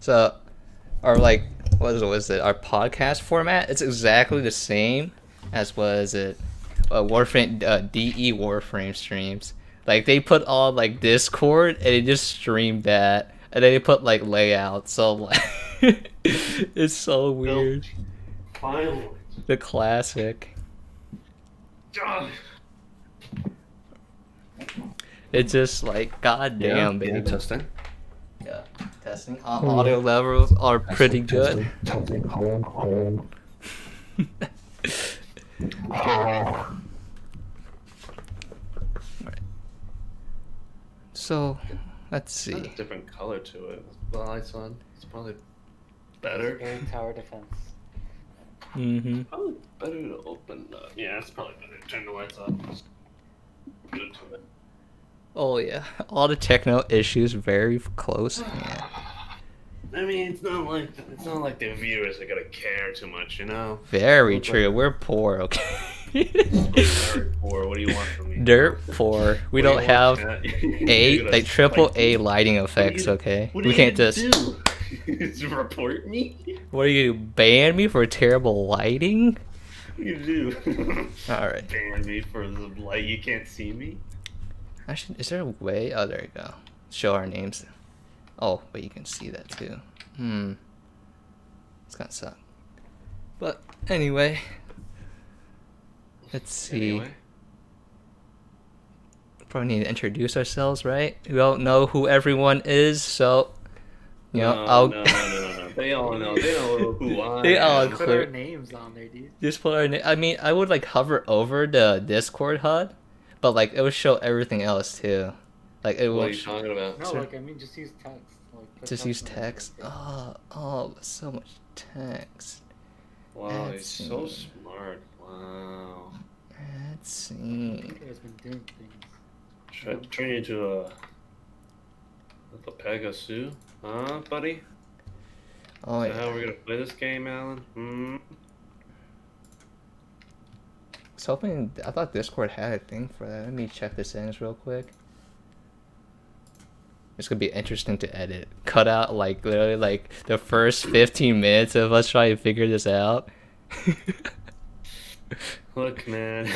So, our like, what was it? Our podcast format? It's exactly the same as was it, Warframe, DE Warframe streams. Like they put on like Discord and they just streamed that, and then they put like layouts. So like, it's so Well, weird. finally. The classic. Ah. It's just like, goddamn, Yeah, baby. testing. Yeah, testing. Audio levels are pretty good. Testing. Home. So, let's It's got see. a different color to it. The lights on. It's probably better. Very tower defense. Mm-hmm. Probably better to open. Yeah, it's probably better to turn the lights off. Good to it. Oh yeah, all the techno issues very close. Yeah. I mean, it's not like the viewers are gonna care too much, you know. Very Look true. like- We're poor, okay? Very poor. What do you want from me? Dirt poor. We What do don't you have want, chat? A You're gonna like triple fight A me? lighting effects, okay? What are We you can't gonna just. do? Just report me? What are you ban me for terrible lighting? What do you do? All right. Ban me for the light. You can't see me. Actually, is there a way? Oh, there you go. Show our names. Oh, but you can see that too. It's gonna suck. But anyway, let's see. Anyway. Probably need to introduce ourselves, right? We don't know who everyone is, so you know, I'll No. They all know. They know who I They all am. Put Clear. our names on there, dude. just put our name. I mean, I would like hover over the Discord HUD, but like it would show everything else too. Like it What are will you talking about? No, Sure. like I mean, just use text. Like, put just use on there, text. like, Oh, so much text. Wow, Let's he's so see. smart. Wow. Let's see. You guys been doing things. Turn you into a Pegasus, huh, buddy? Oh Is that how yeah. we're gonna play this game, Alan? Hmm. I was hoping. I thought Discord had a thing for that. Let me check the settings real quick. It's gonna be interesting to edit. Cut out like literally like the first 15 minutes of us trying to figure this out. Look, man.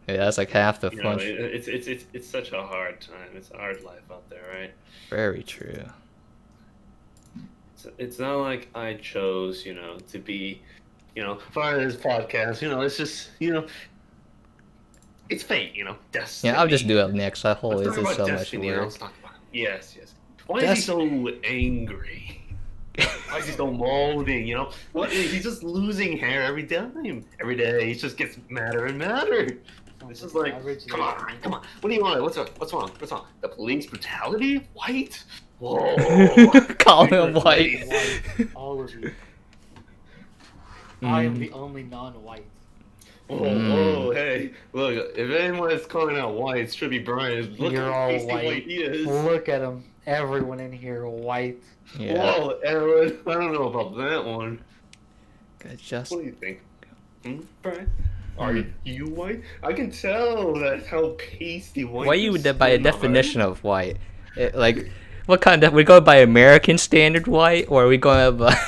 Yeah, that's like half the You know, fun. it's such a hard time. It's a hard life out there, right? Very true. It's not like I chose, to be, part of this podcast. It's just, it's fate, destiny. Yeah, I'll just do it next. That whole Let's is talk just about so much destiny. work. Let's talk about it. Yes. Why is he so angry? Why is he so molding? What? He's just losing hair every time. Every day, he just gets madder and madder. It's just like, come on. What do you want? What's wrong? The police brutality? White? Whoa. Call him white. White, all of you. I am the only non-white. Whoa, hey, look, if anyone is calling out white, it should be Brian. Look You're how all pasty white. he is. Look at him. Everyone in here white. Yeah. Whoa, Aaron, I don't know about that one. Just What do you think? Brian? Are you white? I can tell that's how pasty white. why you your by a skin are. definition of white? Like, what kind of? We going by American standard white, or are we going by?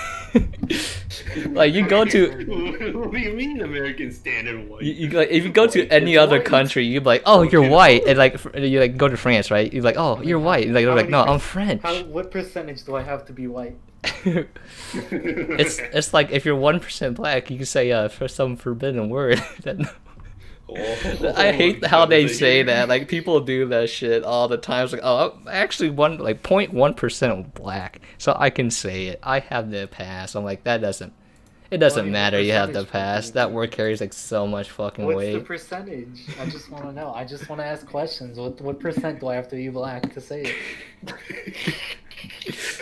Like you go to. What do you mean American standard white? Like, if you go to any other country, you'd be like, "Oh, you're Okay. white," and like you like go to France, right? You're like, "Oh, you're white." Like they're like, "No, I'm French." What percentage do I have to be white? It's like if you're 1% black, you can say for some forbidden word. I hate how they say that. Like people do that shit all the time. It's like, oh, I'm actually 0.1% black, so I can say it. I have the pass. I'm like, that doesn't. It doesn't Well, matter. You have the percentage pass. would be That good. word carries like so much fucking What's weight. the percentage? I just want to know. I just want to ask questions. What percent do I have to be black to say it?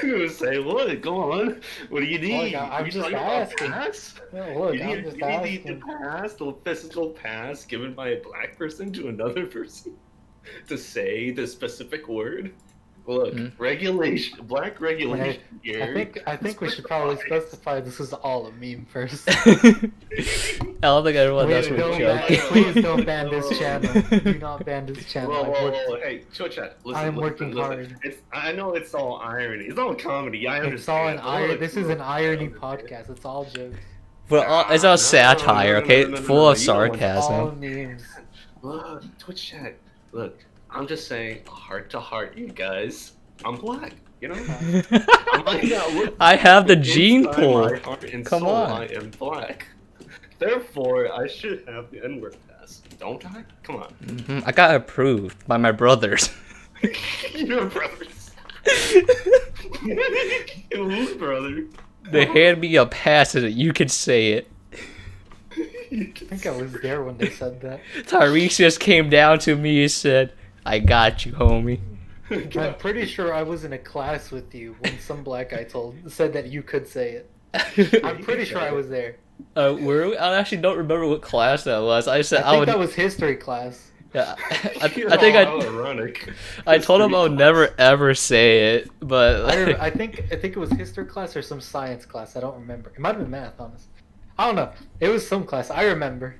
You're gonna say what? Go on. What do you need? Look, I'm You just talking about asking. pass? No, look, you I'm need, just you need the asking. pass, the physical pass given by a black person to another person to say the specific word. Look, Hmm? black regulation here. I think we should probably specify this is all a meme first. I don't think everyone knows we're Please joking. don't ban this channel. Do not ban this channel. Whoa, hey, chill chat. Listen, I'm working hard. I know it's all irony. It's all comedy. I understand. It's all an but irony. look, This is an look, irony look, podcast. It's all jokes. It's all satire, okay? Full of You don't want All sarcasm. memes. Look, Twitch chat. Look, I'm just saying, heart to heart, you guys. I'm black, you know? I have the gene Inside pool. my heart and Come soul, on. I am black. Therefore, I should have the N-word pass. Don't I? Come on. I got approved by my brothers. Your brothers. Whose brother? They handed me a pass so that you could say it. I think I was there when they said that. Tyrese just came down to me and said, "I got you, homie." I'm pretty sure I was in a class with you when some black guy said that you could say it. I'm pretty sure I was there. Were we? I actually don't remember what class that was. I said I think would. that was history class. Yeah, I think How ironic. I told him I would never ever say it, but I think it was history class or some science class. I don't remember. It might have been math, honestly. I don't know. It was some class. I remember.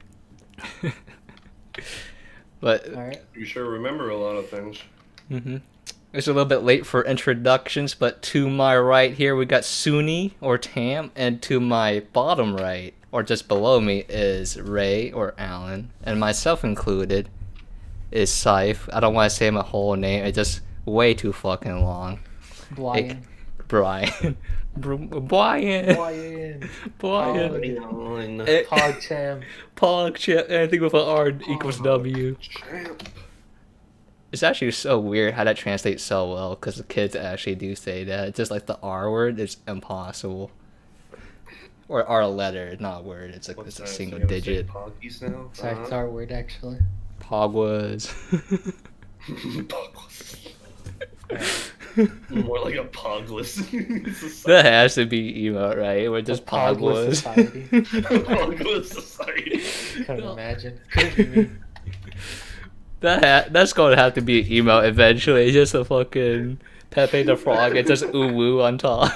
but All right. You sure remember a lot of things. It's a little bit late for introductions, but to my right here we got Psuni or Tam, and to my bottom right, or just below me, is Rei or Alan, and myself included is Saif. I don't want to say my whole name, it's just way too fucking long. Brian. Brian. Brian. Brian. Brian. PogChamp. PogChamp. Anything with an R equals W. Champ. It's actually so weird how that translates so well, because the kids actually do say that. Just like the R word, it's impossible. Or R letter, not a word. It's like it's a single digit. It's our word, actually. Pogwas. More like a pogless. That has to be emote, right? We're just Pogless Pogwas. society. Pogless society. Couldn't imagine. Couldn't be me. That's going to have to be an emo eventually. It's just a fucking Pepe the Frog. It's just ooh-woo on top.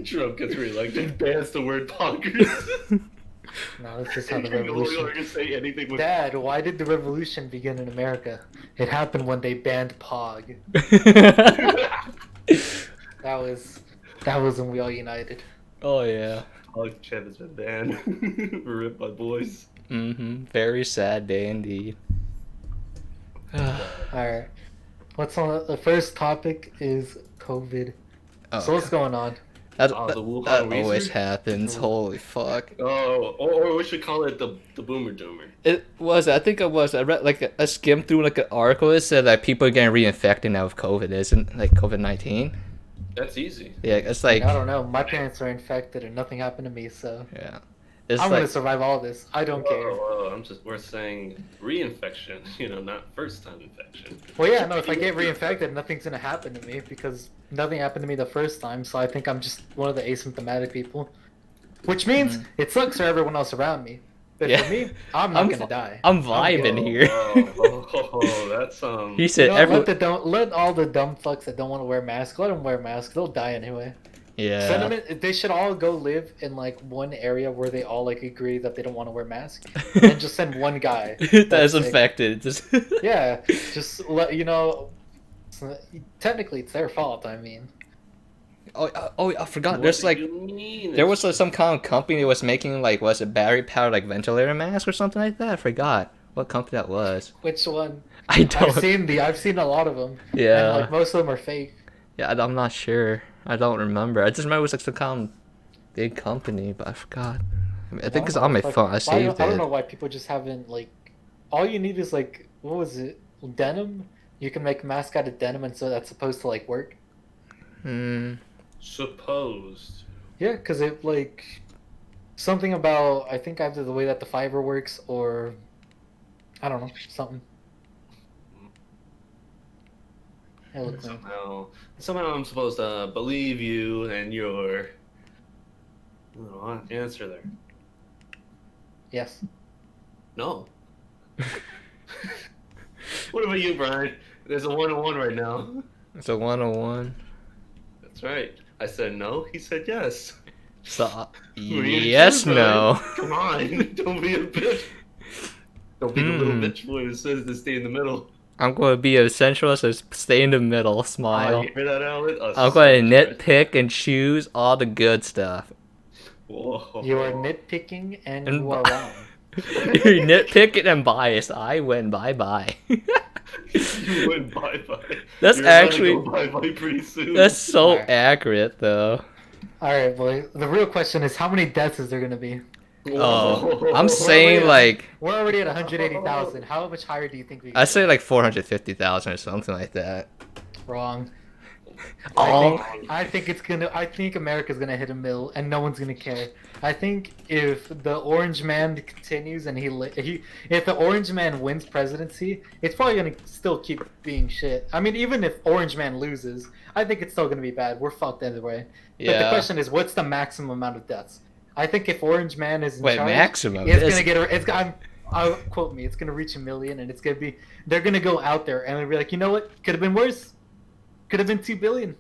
Trump gets reelected, bans the word poggers. No, that's just how the You can no revolution. longer say anything with Dad, why did the revolution begin in America? It happened when they banned Pog. That was when we all united. Oh, yeah. PogChamp has been banned. Ripped by boys. Very sad day indeed. Alright. What's on the first topic is COVID. Oh, So what's going on? that the Wuhan always Wizard? happens. Holy fuck. Oh, or we should call it the boomer doomer. It was. I think it was. I read like I skimmed through like an article that said that people are getting reinfected now with COVID. Isn't like COVID-19? That's easy. Yeah, it's like I don't know. My parents are infected and nothing happened to me, so yeah. It's I'm like gonna survive all this. I don't care. We're saying reinfection, not first time infection. Well, yeah, no. If I get reinfected, nothing's gonna happen to me because nothing happened to me the first time. So I think I'm just one of the asymptomatic people, which means it sucks for everyone else around me. But Yeah. for me, I'm not gonna die. I'm vibing good. here. That's He said let all the dumb fucks that don't want to wear masks let them wear masks. They'll die anyway. Yeah. Sentiment. They should all go live in like one area where they all like agree that they don't want to wear masks, and just send one guy That's sick. infected. Just Yeah, just let technically it's their fault. I mean, I forgot. There's like there was some kind of company that was making like was it battery powered like ventilator mask or something like that. I forgot what company that was. which one? I don't. I've seen a lot of them. Yeah. And, like most of them are fake. Yeah, I'm not sure. I don't remember. I just remember it was like some kind of big company, but I forgot. I think it's on my phone. I saved I don't know it. why people just haven't like. All you need is like what was it? Denim. You can make a mask out of denim, and so that's supposed to like work. Supposed. Yeah, because it like something about I think either the way that the fiber works or I don't know something. Hey, look, man. Somehow I'm supposed to believe you and your answer there. Yes. No. What about you, Brian? There's a 1-on-1 right now. It's a 101. That's right. I said no. He said yes. So, What are you gonna yes, choose, no. right? Come on. Don't be a bitch. Don't be the little bitch boy who says to stay in the middle. I'm going to be a centralist, so stay in the middle, smile. You hear that, Alan? I'm going to nitpick and choose all the good stuff. Whoa. You are nitpicking and And you are wrong. You're nitpicking and biased. I win. Bye-bye. You went bye-bye. That's You're about to actually... go bye-bye pretty soon. That's so Alright. accurate, though. Alright, boy. The real question is how many deaths is there gonna be? Oh, I'm saying like... We're already at 180,000. How much higher do you think we can I say go? like 450,000 or something like that. Wrong. Oh, I think America's gonna hit a mill and no one's gonna care. I think if the Orange Man continues and if the Orange Man wins presidency, it's probably gonna still keep being shit. I mean, even if Orange Man loses, I think it's still gonna be bad. We're fucked either way. But the yeah. question is, what's the maximum amount of deaths? I think if Orange Man is in Wait, charge, maximum? it's gonna get. I'll quote me. It's gonna reach 1 million, and it's gonna be. They're gonna go out there and they'll be like, you know what? Could have been worse. Could have been 2 billion.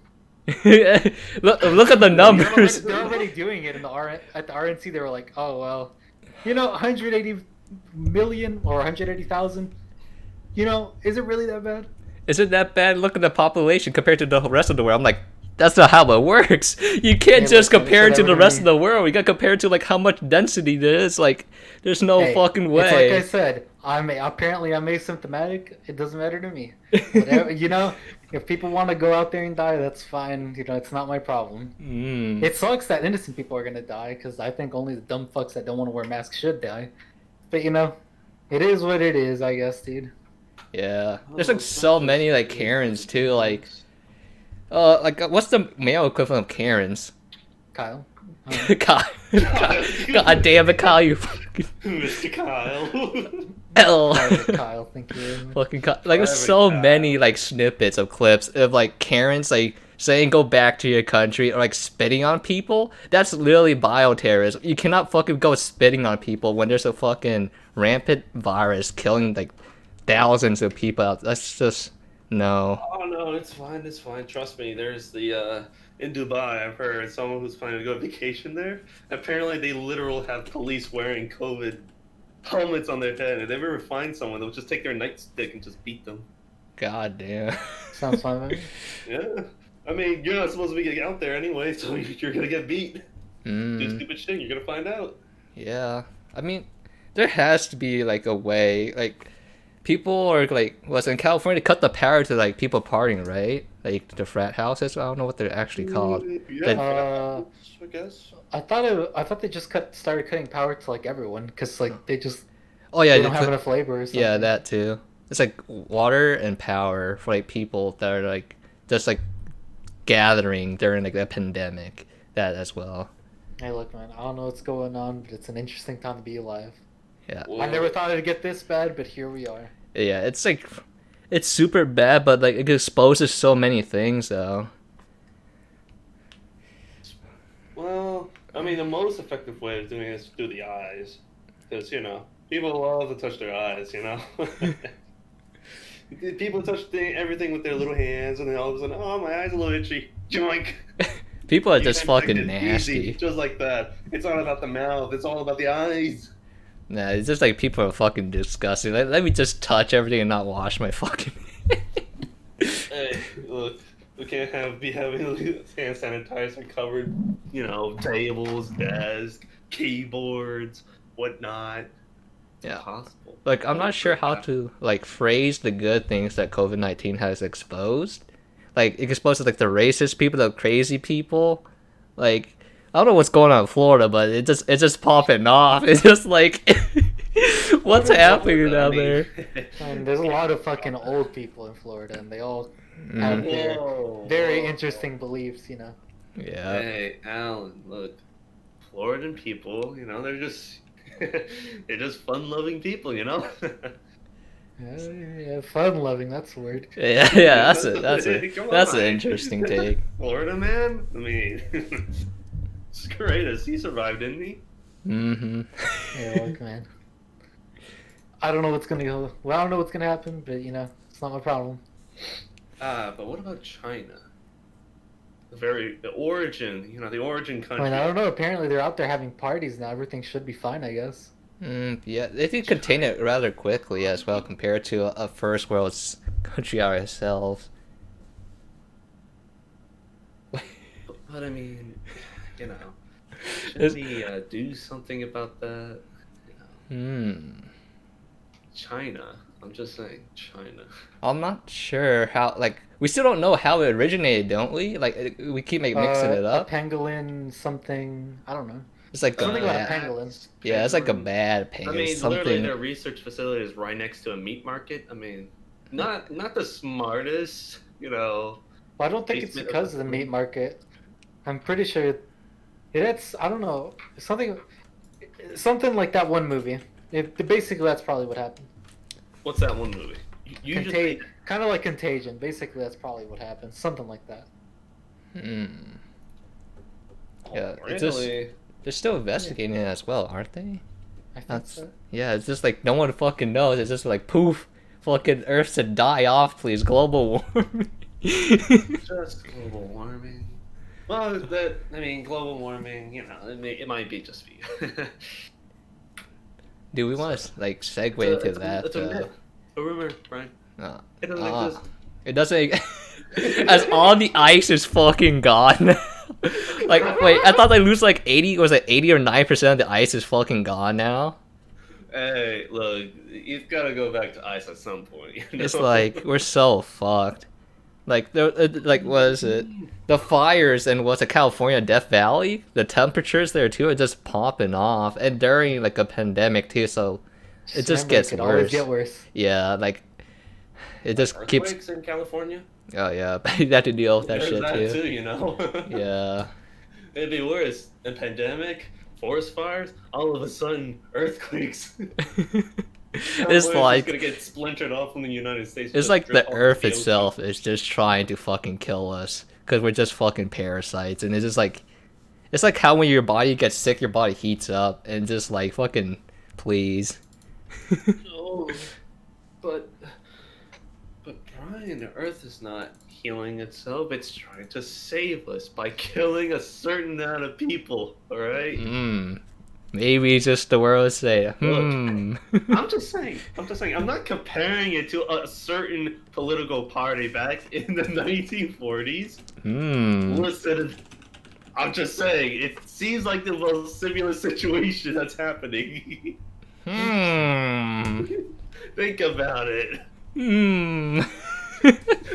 look at the numbers. They're already doing it in at the RNC. They were like, oh well, 180 million or 180,000. Is it really that bad? Is it that bad? Look at the population compared to the rest of the world. I'm like, that's not how it works. You can't just compare it to the rest of the world. You got to compare it to like how much density there is. Like, there's no fucking way. It's like I said. I'm asymptomatic. It doesn't matter to me. Whatever, if people want to go out there and die, that's fine. It's not my problem. It sucks that innocent people are gonna die because I think only the dumb fucks that don't want to wear masks should die. But it is what it is, I guess, dude. Yeah, there's like so many like Karens too. Like, what's the male equivalent of Karens? Kyle. God damn it, Kyle! You fucking Mr. Kyle. L. Kyle, thank you. Fucking like there's so many like snippets of clips of like Karens like saying go back to your country or like spitting on people. That's literally bioterrorism. You cannot fucking go spitting on people when there's a fucking rampant virus killing like thousands of people out. That's just no. Oh no, it's fine. It's fine. Trust me. There's the in Dubai. I've heard someone who's planning to go on vacation there. Apparently, they literally have police wearing COVID helmets on their head. If they ever find someone, they'll just take their nightstick and just beat them. God damn. Sounds fun, man. Yeah. I mean, you're not supposed to be getting out there anyway, so you're gonna get beat. Do stupid shit, you're gonna find out. Yeah. I mean, there has to be like a way. Like, people are like, was in California cut the power to like people partying, right? Like the frat houses. I don't know what they're actually called. Yeah, I guess. I thought they just started cutting power to like everyone because like they just Oh yeah, they don't have enough labor or something. yeah, that too. It's like water and power for like people that are like just like gathering during like a pandemic. That as well. Hey, look, man. I don't know what's going on, but it's an interesting time to be alive. Yeah. Whoa. I never thought it'd get this bad, but here we are. Yeah, it's like it's super bad, but like it exposes so many things though. Well, I mean, the most effective way of doing it is through the eyes. Because, people love to touch their eyes, People touch everything with their little hands, and then all of a sudden, oh, my eye's a little itchy. Joink. People are just fucking Easy, nasty. just like that. It's not about the mouth, it's all about the eyes. Nah, it's just like people are fucking disgusting. Let me just touch everything and not wash my fucking. Hey, look, we can't be having hand sanitizer covered, tables, desks, keyboards, whatnot. It's Yeah. impossible. Like, I'm not sure how to like phrase the good things that COVID-19 has exposed. Like, it exposes like the racist people, the crazy people. Like, I don't know what's going on in Florida, but it's just popping off. It's just like, what's happening down there? And there's a lot of fucking old people in Florida, and they all have their very interesting beliefs, Yeah. Hey, Alan, look, Floridan people, they're just they're just fun-loving people, Yeah, fun-loving, that's the word. Yeah, that's an interesting take. Florida man? I mean, it's great. He survived, didn't he? Mm-hmm. Yeah, look, man. I don't know what's gonna go. Well, I don't know what's gonna happen, but it's not my problem. But what about China? The origin, the origin I country. mean, I don't know. Apparently, they're out there having parties now. Everything should be fine, I guess. Yeah, they did contain it rather quickly as well compared to a first world country ourselves. But I mean, shouldn't we do something about that? China. I'm just saying, China. I'm not sure how. Like, we still don't know how it originated, don't we? Like, we keep mixing it A up. pangolin, something. I don't know. It's like Something a about a bad. pangolin. Yeah, it's like a bad I pangolin. mean, Something. literally, their research facility is right next to a meat market. I mean, not the smartest, Well, I don't think it's basement because of the meat market. I'm pretty sure it's. I don't know. Something like that one movie. Basically, that's probably what happened. What's that one movie? You just Kind of like Contagion. Basically, that's probably what happened. Something like that. Yeah, Oh, it's just really? they're still investigating it as well, aren't they? I think so. Yeah, it's just like no one fucking knows. It's just like poof, fucking Earth to die off, please. Global warming. Just global warming. Well, global warming. It might be just for you. Do we want to like segue into that? It's a myth. A rumor, Brian. It doesn't exist. It doesn't. As all the ice is fucking gone. Like, wait, I thought they lose like 80. Was it 80 or 9% of the ice is fucking gone now? Hey, look, you've got to go back to ice at some point. It's like we're so fucked. Like what is it? The fires and what's it, California Death Valley? The temperatures there too are just popping off, and during like a pandemic too, so it just gets It worse. always get worse. Yeah, like it just keeps. Earthquakes in California. Oh yeah, you have to deal with that There's shit that too. too. Yeah. It'd be worse. A pandemic, forest fires, all of a sudden earthquakes. It's like gonna get splintered off from the United States. it's like the Earth itself is just trying to fucking kill us because we're just fucking parasites, and it's just like it's like how when your body gets sick, your body heats up, and just like fucking please. Oh, but Brian, the Earth is not healing itself. It's trying to save us by killing a certain amount of people. All right. Maybe it's just the world say. I'm just saying. I'm not comparing it to a certain political party back in the 1940s. Listen, I'm just saying. It seems like the most similar situation that's happening. Think about it.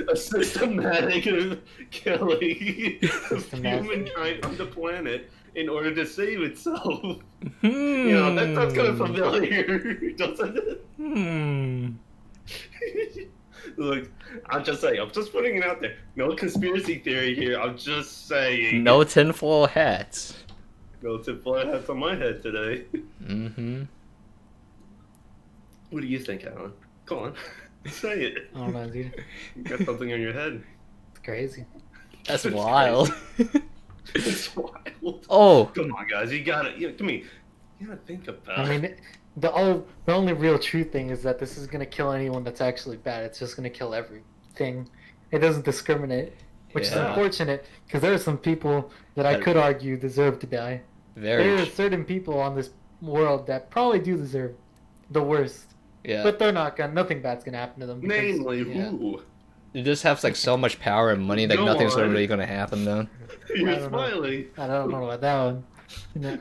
A systematic killing of humankind on the planet in order to save itself. That's kind of familiar, doesn't it? Look, I'm just saying. I'm just putting it out there. No conspiracy theory here. I'm just saying. No tinfoil hats. No tinfoil hats on my head today. What do you think, Alan? Go on. Say it. I don't know, dude. You got something on your head. It's crazy. That's wild. It's wild. Oh. Come on, guys. You gotta think about it. I mean, the only real true thing is that this is gonna kill anyone that's actually bad. It's just gonna kill everything. It doesn't discriminate, which is unfortunate because there are some people that I could argue deserve to die. There are certain people on this world that probably do deserve the worst. Yeah. But they're not gonna. Nothing bad's gonna happen to them. Because, Namely, who? You just have like so much power and money that nothing's really gonna happen though. You're smiling. I don't know about that one.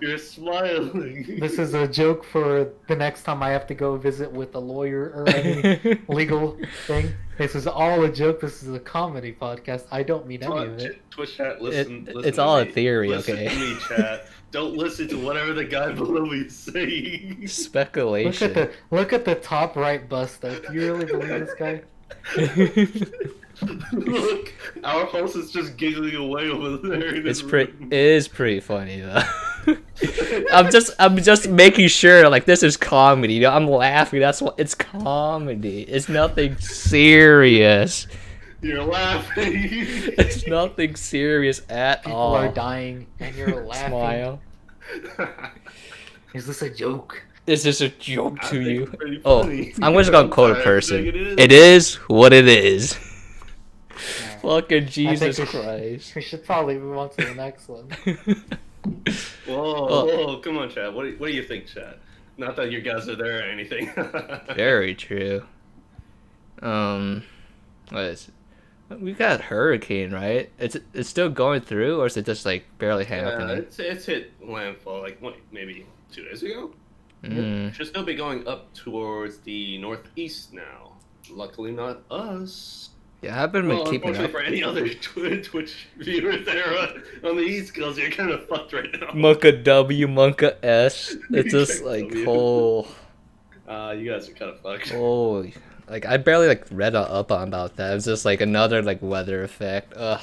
You're smiling. This is a joke for the next time I have to go visit with a lawyer or any legal thing. This is all a joke. This is a comedy podcast. I don't mean any of it. Twitch chat, listen. It's all a theory, listen okay? To me, chat. Don't listen to whatever the guy below me is saying. Speculation. Look at the top right bust though. Do you really believe this guy? Look, our host is just giggling away over there. It is pretty funny though. I'm just making sure like this is comedy. I'm laughing. That's what it's comedy. It's nothing serious. You're laughing. It's nothing serious at all. People are dying and you're laughing. Smile. Is this a joke? Is this a joke to you? Pretty Oh, funny. I'm just gonna quote a person. It is what it is. Fucking Jesus we Christ. we should probably move on to the next one. Whoa, come on, Chad. What do you think, Chad? Not that you guys are there or anything. Very true. What is it? We got hurricane, right? It's still going through, or is it just like barely happening? It's hit landfall like maybe 2 days ago. Mm. It should still be going up towards the northeast now. Luckily, not us. Yeah, I've been keeping unfortunately up. for any other Twitch viewers there on the East Coast, you're kind of fucked right now. Monka W, Monka S. It's just like You guys are kind of fucked. oh, like I barely like read up on about that. It's just like another like weather effect. Ugh.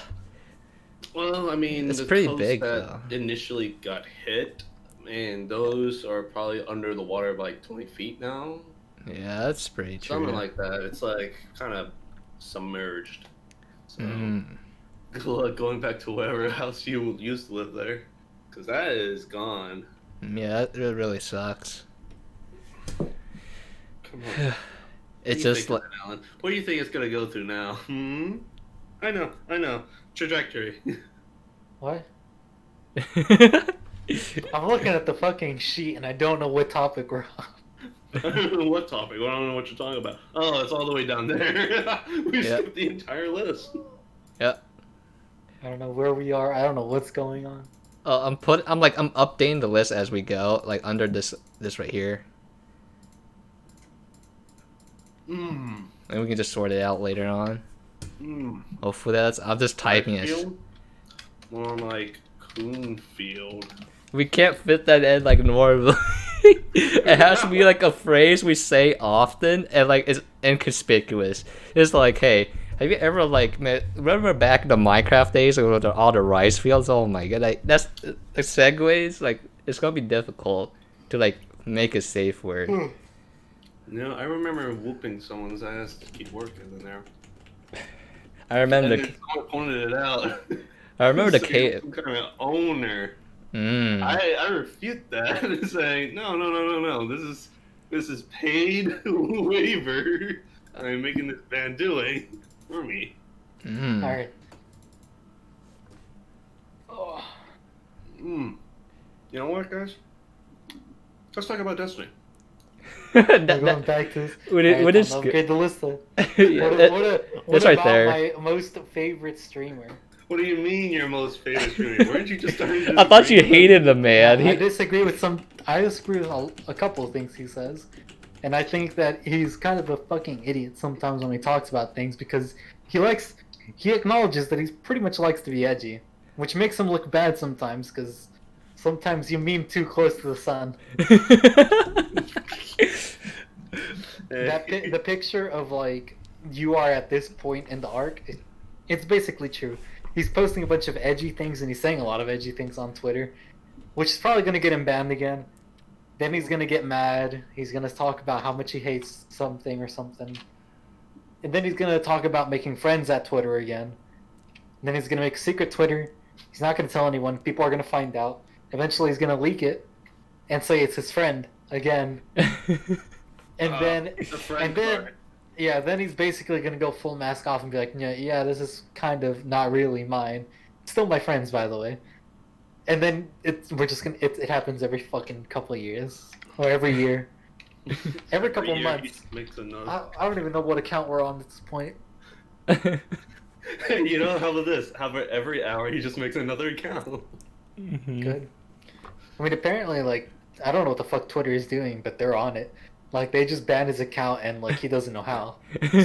Well, I mean, It's the pretty coast big, that though. initially got hit, and those are probably under the water by like 20 feet now. Yeah, that's pretty true. Something like that. It's like kind of submerged. So, good luck going back to wherever house you used to live there, because that is gone. Yeah, it really sucks. Come on. It's just like Alan? What do you think it's gonna go through now? I know. Trajectory. What? I'm looking at the fucking sheet and I don't know what topic we're on. I don't know what topic. I don't know what you're talking about. Oh, it's all the way down there. We skipped the entire list. Yep. I don't know where we are. I don't know what's going on. I'm updating the list as we go, like under this right here. And we can just sort it out later on. Hopefully I'm just typing it. More like Coom Field. We can't fit that in like normally. It has to be like a phrase we say often and like it's inconspicuous. It's like, hey, have you ever like remember back in the Minecraft days with all the rice fields? Oh my god, like that's segues. Like it's gonna be difficult to like make a safe word. No, I remember whooping someone's ass to keep working in there. I remember someone pointed it out. I remember the So cave. some kind of owner. I refute that, saying no. This is paid waiver. I'm making this band doing for me. All right. You know what, guys? Let's talk about Destiny. We're going back to this. What is upgrade the list then. What It's right about there. my most favorite streamer? What do you mean your most favorite streamer? Weren't you just starting to I thought you disagree? hated the man. I disagree with a couple of things he says, and I think that he's kind of a fucking idiot sometimes when he talks about things because he acknowledges that he pretty much likes to be edgy, which makes him look bad sometimes because sometimes you meme too close to the sun. The picture of like you are at this point in the arc, it's basically true. He's posting a bunch of edgy things and he's saying a lot of edgy things on Twitter, which is probably going to get him banned again. Then he's going to get mad. He's going to talk about how much he hates something or something. And then he's going to talk about making friends at Twitter again. And then he's going to make a secret Twitter. He's not going to tell anyone. People are going to find out. Eventually he's going to leak it and say it's his friend again. Then he's basically gonna go full mask off and be like, yeah, this is kind of not really mine. Still my friends, by the way. And then it happens every fucking couple of years or every year, every couple of months. I don't even know what account we're on at this point. You know, how about this? How about every hour he just makes another account? Good. I mean, apparently, like, I don't know what the fuck Twitter is doing, but they're on it. Like, they just banned his account and like he doesn't know how.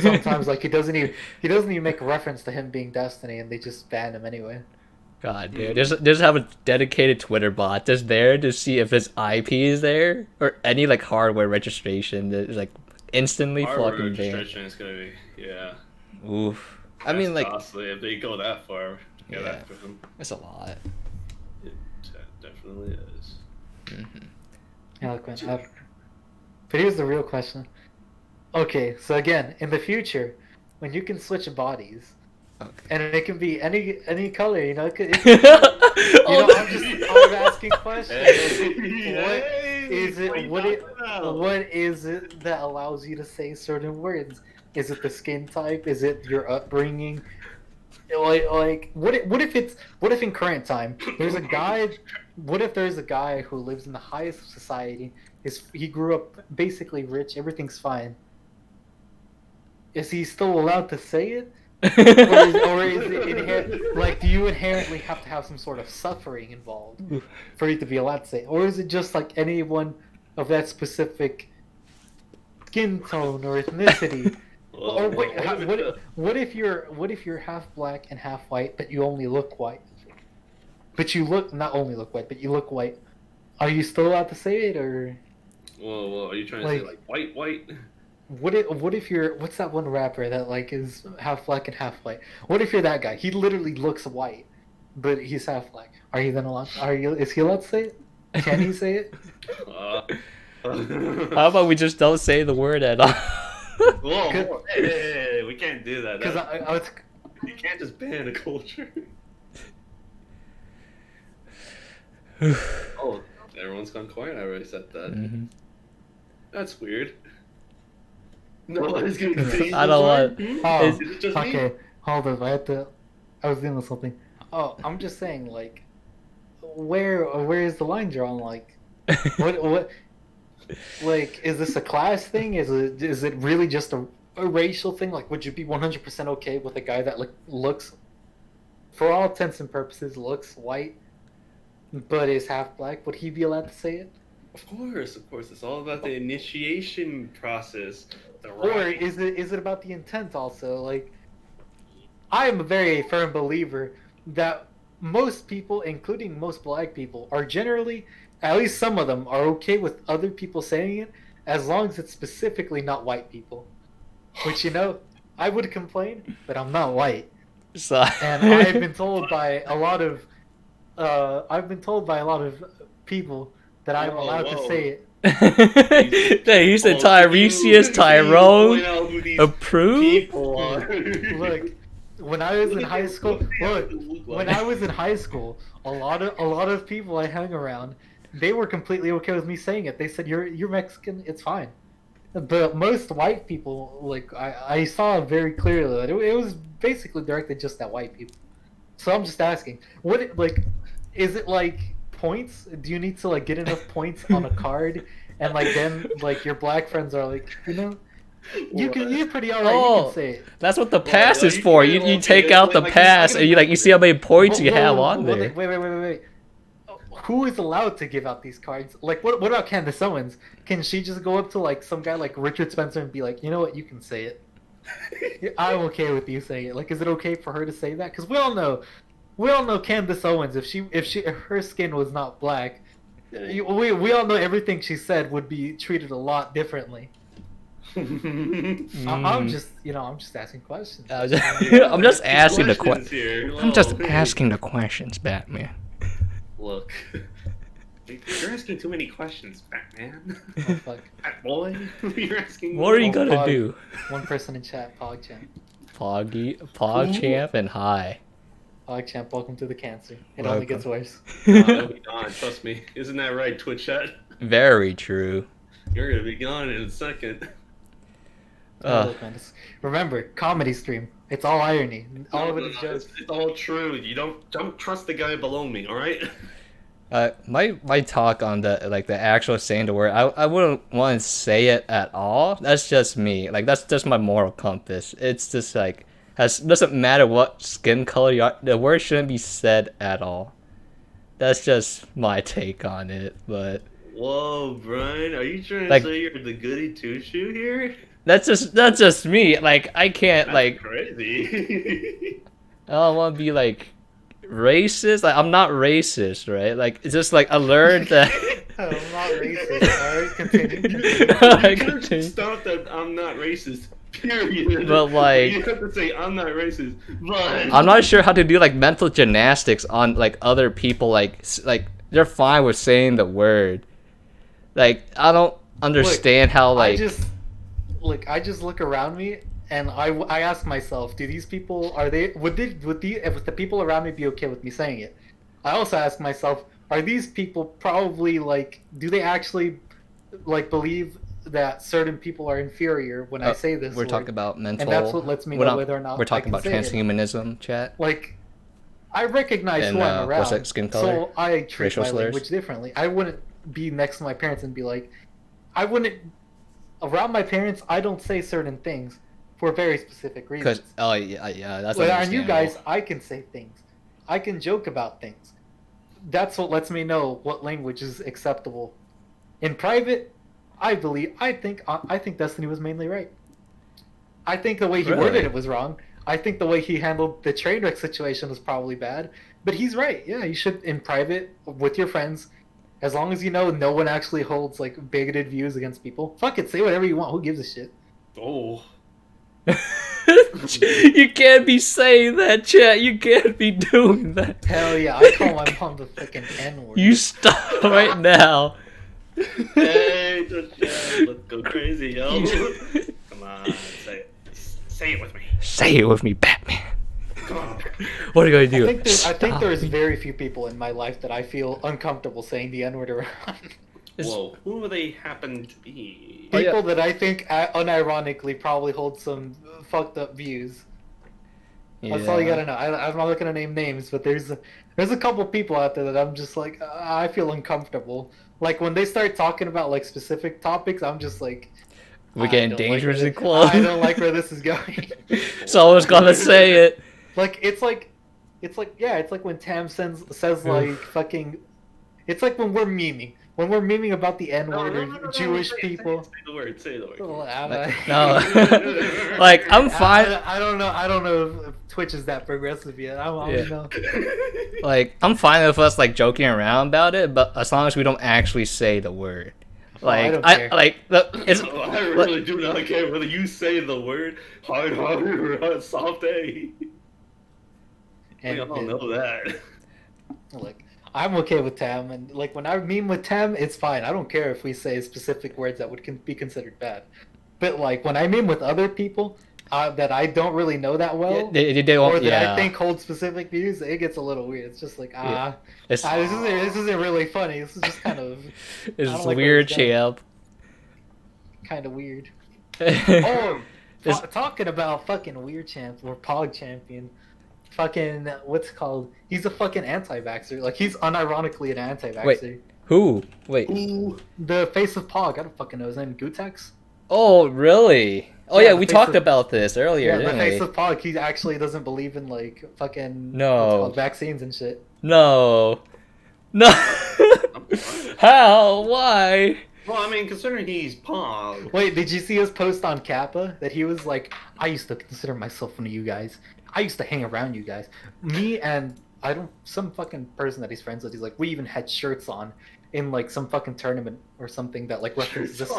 Sometimes like he doesn't even make a reference to him being Destiny and they just ban him anyway. God, dude, just have a dedicated Twitter bot just there to see if his IP is there or any like hardware registration that is like instantly fucking banned. Registration is gonna be Oof. I mean, like costly if they go that far. Yeah, that's a lot. It definitely is. Eloquent. But here's the real question. Okay, so again, in the future, when you can switch bodies, and it can be any color, you know, I'm asking questions. What is it that allows you to say certain words? Is it the skin type? Is it your upbringing? Like what if in current time there's a guy, what if there's a guy who lives in the highest of society, he grew up basically rich, everything's fine. Is he still allowed to say it? Or is it like, do you inherently have to have some sort of suffering involved for you to be allowed to say it? Or is it just like anyone of that specific skin tone or ethnicity? Or what if you're half black and half white, but you only look white? But you look not only look white, but you look white. Are you still allowed to say it, or? Well, are you trying to say like white? What if you're, what's that one rapper that like is half black and half white? What if you're that guy? He literally looks white, but he's half black. Are you then allowed? Is he allowed to say it? Can he say it? How about we just don't say the word at all? Whoa, hey, we can't do that. Because you can't just ban a culture. Oh, everyone's gone quiet. I already said that. Mm-hmm. That's weird. Nobody's gonna continue. I don't want. Oh, Is it just me? okay. Hold on. I was dealing with something. Oh, I'm just saying, like, where is the line drawn? Like, what? Like, is this a class thing? Is it really just a racial thing? Like, would you be 100% okay with a guy that looks, for all intents and purposes, looks white, but is half black? Would he be allowed to say it? Of course. It's all about the initiation process. Or is it about the intent also? Like, I am a very firm believer that most people, including most black people, are generally, at least some of them, are okay with other people saying it as long as it's specifically not white people. Which, I would complain, but I'm not white. So... And I've been told by a lot of people that I'm allowed to say it. He said Tiresias, Tyrone, approve. Look, when I was in high school, a lot of people I hung around, they were completely okay with me saying it. They said, "You're Mexican, it's fine." But most white people, like I saw very clearly that it was basically directed just at white people. So I'm just asking, is it like points? Do you need to like get enough points on a card, and like then like your black friends are like, you're pretty alright. You can say it. That's what the pass is for. You take out the pass and you see how many points you have on there. Wait. Who is allowed to give out these cards? Like, what about Candace Owens? Can she just go up to like some guy like Richard Spencer and be like, you know what, you can say it. I'm okay with you saying it. Like, is it okay for her to say that? Because we all know Candace Owens. If her skin was not black, we all know everything she said would be treated a lot differently. I'm just asking questions. I'm just asking the questions. I'm just asking the questions, Batman. Look, you're asking too many questions, Batman. Oh, fuck. Boy, you're asking. What are you gonna do? One person in chat, PogChamp. PogChamp and hi. PogChamp, welcome to the cancer. It only gets worse. It'll be gone, trust me. Isn't that right, Twitch chat? Very true. You're gonna be gone in a second. Remember, comedy stream. It's all irony. All of it is jokes. It's all true. You don't trust the guy below me. All right. My talk on the actual saying the word, I wouldn't want to say it at all. That's just me. Like, that's just my moral compass. It's just like doesn't matter what skin color you are. The word shouldn't be said at all. That's just my take on it. But whoa, Brian, are you trying to say you're the goody two shoe here? That's just me. Like, I can't That's crazy. I don't want to be like racist. Like, I'm not racist, right? Like, it's just like I learned that. I'm not racist. Alright, continue. Stop that. I'm not racist. Period. But like, you have to say I'm not racist. But I'm not sure how to do like mental gymnastics on like other people. Like they're fine with saying the word. Like, I don't understand how like. I just look around me and I ask myself, do these people, would the people around me be okay with me saying it? I also ask myself, are these people probably like, do they actually like believe that certain people are inferior when I say this. We're word, talking about mental. and that's what lets me know whether or not we're talking I about can say it. transhumanism, chat. Like, I recognize And, who I'm around, what's that, skin color? so I treat Racial my slurs? language differently. I wouldn't be next to my parents and be like, I wouldn't around my parents. I don't say certain things for very specific reasons. Because that's But on understandable. you guys, I can say things. I can joke about things. That's what lets me know what language is acceptable. In private, I think Destiny was mainly right. I think the way he worded it was wrong. I think the way he handled the train wreck situation was probably bad. But he's right. Yeah, you should, in private, with your friends, as long as you know no one actually holds like bigoted views against people. Fuck it, say whatever you want. Who gives a shit? Oh. You can't be saying that, chat. You can't be doing that. Hell yeah, I call my mom the fucking N-word. You stop right now. Hey, let's go crazy, yo. Come on, say it. Say it with me. Say it with me, Batman. Come on. What are you gonna do? I think there's very few people in my life that I feel uncomfortable saying the N-word around. Whoa, who do they happen to be? People that I think unironically probably hold some fucked up views. That's all you gotta know. I'm not looking to name names, but there's a couple people out there that I'm just like, I feel uncomfortable. Like when they start talking about like specific topics, I'm just like, we're getting dangerously close. I don't like where this is going. So I was gonna say it. Like it's like when Tam says like fucking. It's like when we're memeing. When we're memeing about the N-word or Jewish people. Say the word. Say the word. No. Like, I'm fine. I don't know if Twitch is that progressive yet. I don't know. Like, I'm fine with us, like, joking around about it, but as long as we don't actually say the word. Like, I don't care. I really do not care whether you say the word hard or soft A. We all know that. Like, I'm okay with Tam, and like when I meme with Tam, it's fine. I don't care if we say specific words that would be considered bad. But like when I meme with other people that I don't really know that well, or that I think hold specific views, it gets a little weird. It's just like this isn't really funny. This is just kind of it's weird, champ. Kind of weird. Oh, talking about fucking weird champ or Pog champion. Fucking what's it called? He's a fucking anti-vaxxer. Like he's unironically an anti-vaxxer. Wait, who? Wait. The face of Pog. I don't fucking know his name. Gutex? Oh, really? Oh yeah, we talked about this earlier. Yeah, the face of Pog. He actually doesn't believe in like fucking vaccines and shit. No. How? Why? Well, I mean, considering he's Pog. Wait, did you see his post on Kappa? That he was like, I used to consider myself one of you guys. I used to hang around you guys. Me and some fucking person that he's friends with, he's like, we even had shirts on in like some fucking tournament or something that like references this.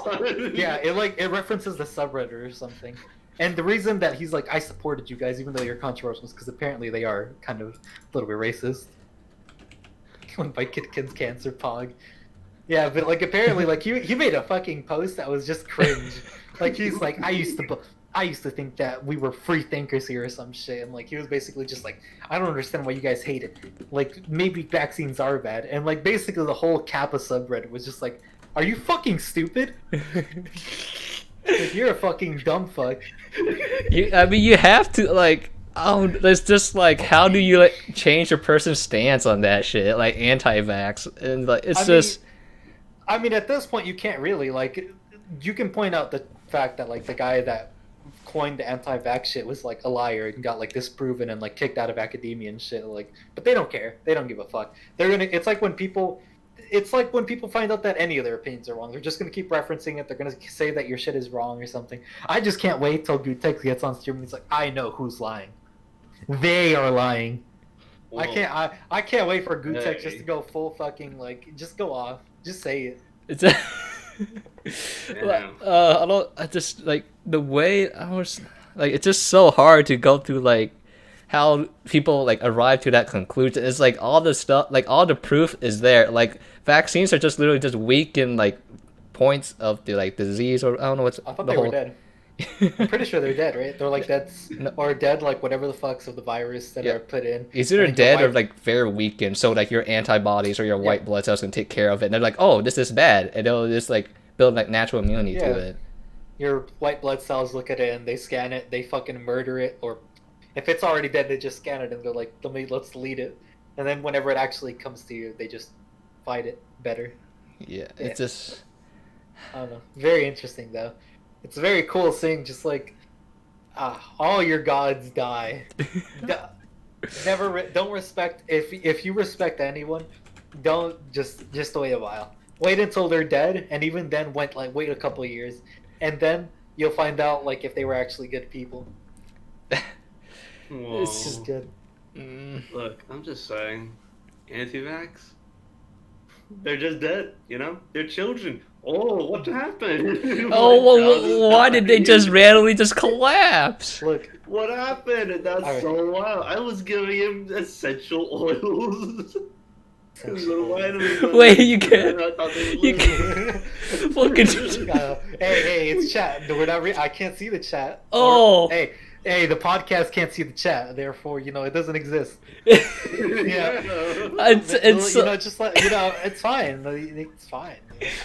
Yeah, it references the subreddit or something. And the reason that he's like, I supported you guys even though you're controversial is because apparently they are kind of a little bit racist. Went by Kitkin's Cancer Pog. Yeah, but like apparently like he made a fucking post that was just cringe. Like he's like, I used to think that we were free thinkers here or some shit, and like he was basically just like, I don't understand why you guys hate it. Like maybe vaccines are bad, and like basically the whole Kappa subreddit was just like, are you fucking stupid? Like, you're a fucking dumb fuck. I mean, you have to like. Oh, there's just like, how do you like change a person's stance on that shit? Like anti-vax, and like I mean, at this point, you can't really like. You can point out the fact that like the guy that coined the anti-vax shit was like a liar and got like disproven and like kicked out of academia and shit. Like, but they don't care. They don't give a fuck. They're gonna. It's like when people find out that any of their opinions are wrong. They're just gonna keep referencing it. They're gonna say that your shit is wrong or something. I just can't wait till Gutex gets on stream and he's like, I know who's lying. They are lying. Whoa. I can't wait for Gutex just to go full fucking like just go off. Just say it. It's I just like the way I was like, it's just so hard to go through like how people like arrive to that conclusion. It's like all the stuff, like all the proof is there. Like vaccines are just literally just weaken like points of the like disease, or I don't know what's. I thought they were dead. I'm pretty sure they're dead, right? They're like dead or dead, like whatever the fucks of the virus that are put in. It's either dead or like very weakened, so like your antibodies or your white blood cells can take care of it. And they're like, oh, this is bad, and it'll just like build like natural immunity Yeah. to it. Your white blood cells look at it and they scan it, they fucking murder it, or if it's already dead, they just scan it and they're like, let's delete it. And then whenever it actually comes to you, they just fight it better. Yeah, it's just... I don't know. Very interesting, though. It's very cool seeing just like, all your gods die. Don't respect, if you respect anyone, don't just wait a while. Wait until they're dead, and even then wait a couple of years. And then you'll find out like if they were actually good people. Whoa. It's just good. Look, I'm just saying, anti-vax, they're just dead, you know? They're children. Oh, what happened? Oh, well, why did they just randomly just collapse? Look, what happened? That's Alright. so wild. I was giving him essential oils. Wait, you can't. You can't. Fucking. hey, it's chat. We're not. I can't see the chat. Oh. Hey, the podcast can't see the chat. Therefore, it doesn't exist. Yeah. It's just like it's fine. It's fine.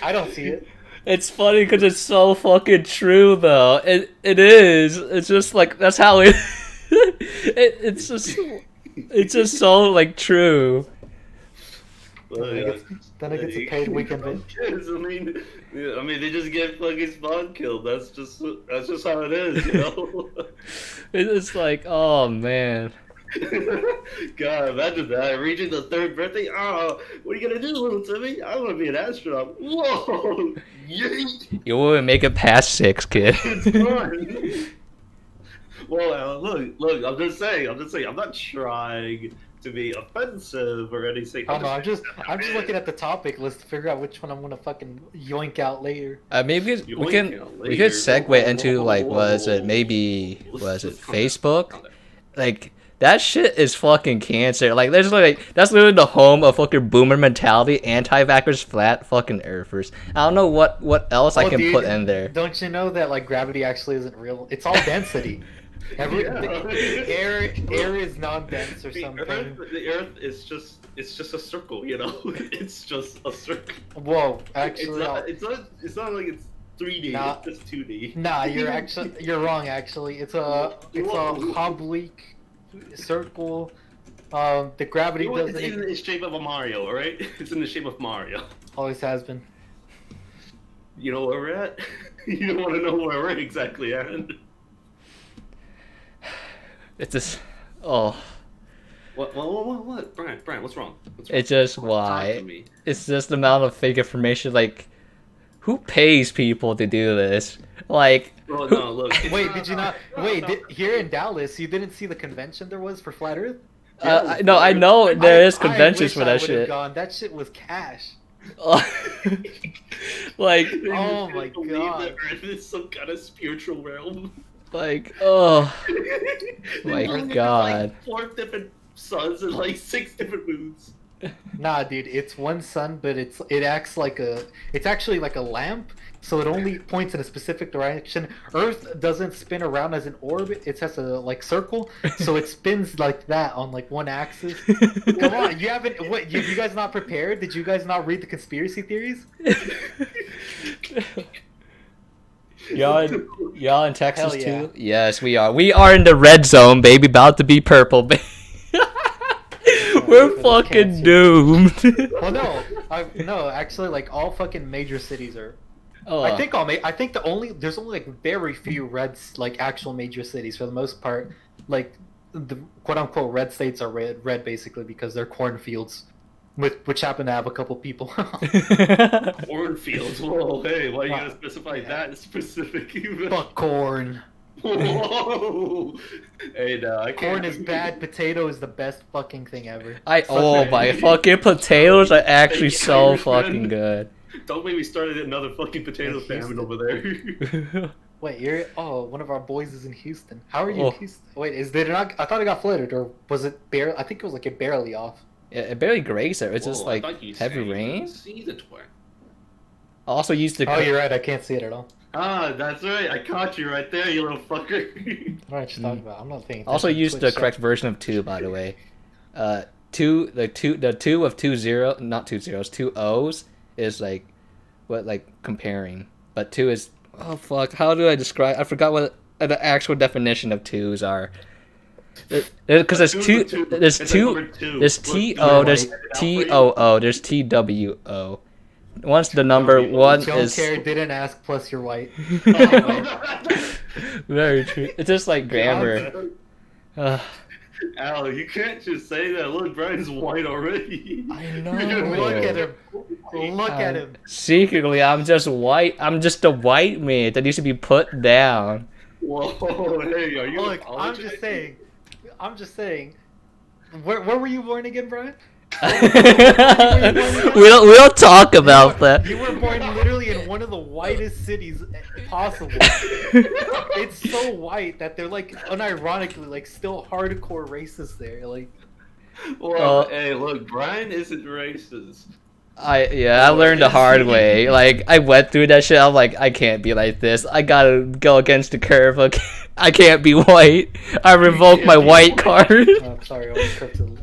I don't see it. It's funny because it's so fucking true, though. It is. It's just like that's how it. It's just so like true. Then I get to paid weekend. I mean, they just get fucking spawn killed. That's just how it is, you know. It's like, oh man. God, imagine that reaching the 3rd birthday. Oh, what are you gonna do, little Timmy? I want to be an astronaut. Whoa, yeet. You wouldn't make it past 6, kid. It's fun. Well, look. I'm just saying. I'm not trying to be offensive or anything. Oh no, I'm just looking at the topic list to figure out which one I'm gonna fucking yoink out later. Maybe we could segue into like was it Facebook? Like that shit is fucking cancer. Like that's literally the home of fucking boomer mentality, anti-vaxxers, flat fucking earthers. I don't know what else I can put in there. Don't you know that like gravity actually isn't real? It's all density. Air is non-dense or something. The Earth is just a circle, you know. It's just a circle. Whoa, actually, it's not like it's 3D. Nah, it's just 2D. Nah, you're wrong. Actually, it's a oblique circle. The gravity doesn't. It's in the shape of a Mario, all right? It's in the shape of Mario. Always has been. You know where we're at? You don't want to know where we're exactly at. It's just What? Brian, what's wrong? It's just why. It's just the amount of fake information. Like, who pays people to do this? Like, well, no, look. Wait, did you not? Wait, here in Dallas, you didn't see the convention there was for Flat Earth? No, I know there is conventions for that shit. That shit was cash. Like, oh my god, that Earth is some kind of spiritual realm. Like, oh my god. Like 4 different suns and like 6 different moons. Nah, dude, it's one sun, but it's actually like a lamp, so it only points in a specific direction. Earth doesn't spin around as an orb; it has a like circle, so it spins like that on like one axis. Come on, you haven't? What? You guys not prepared? Did you guys not read the conspiracy theories? Y'all in Texas Yeah. too? Yes, we are. We are in the red zone, baby. About to be purple, baby. We're fucking doomed. Well, no, actually, like all fucking major cities are. Oh, I think there's only like very few like actual major cities for the most part. Like the quote unquote red states are red basically because they're cornfields. Which happen to have a couple people. Cornfields. Whoa, hey, why are you gonna specify that specific? Fuck corn. Whoa. Hey, no, I can't. Corn is bad. Potato is the best fucking thing ever. my fucking potatoes are actually so fucking good. Don't make me start another fucking potato famine over there. Wait, one of our boys is in Houston. How are you in Houston? Wait, did it not? I thought it got flooded, or was it barely? I think it was like it barely off. It barely grazed there. It's just like heavy rain. Also used to. Oh, you're right. I can't see it at all. Ah, that's right. I caught you right there, you little fucker. What are you talking about? I'm not thinking. Also used the correct version of 2, by the way. The two of 2 0, not 2 zeros, 2 O's is like what like comparing. But two is oh fuck. How do I describe? I forgot what the actual definition of twos are. Because there's two. There's two. There's TO. There's TOO. There's TWO. Once the number one Don't is care, didn't ask, plus you're white. very true. It's just like grammar. Al, you can't just say that. Look, Brian's white already. I know. Look at him. Look at him. Secretly, I'm just white. I'm just a white man that needs to be put down. Whoa, hey, are you? Look, I'm just saying. Where were you born again, Brian? we don't talk about that. You were born literally in one of the whitest cities possible. It's so white that they're like unironically like still hardcore racist there. Like, well, hey, look, Brian isn't racist. I learned the hard way. Like I went through that shit. I'm like, I can't be like this. I gotta go against the curve. I can't be white. I revoke my white card. Oh, sorry, I was crypto.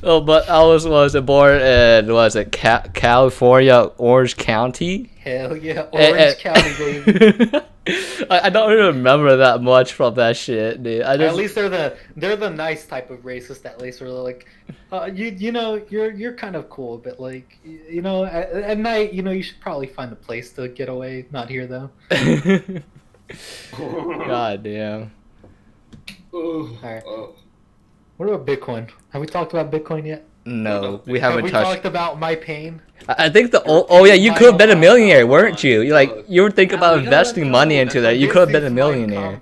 Oh, but I was born in California, Orange County. Hell yeah, Orange County, baby. I don't even remember that much from that shit, dude. At least they're the nice type of racist. At least where they're like, you know, you're kind of cool, but like, you know, at night, you know, you should probably find a place to get away. Not here though. God damn. All right. What about Bitcoin? Have we talked about Bitcoin yet? No, we haven't Have we touched. talked about my pain? I think yeah, you could have been a millionaire, weren't you? You were thinking about investing money into that. You could have been a millionaire.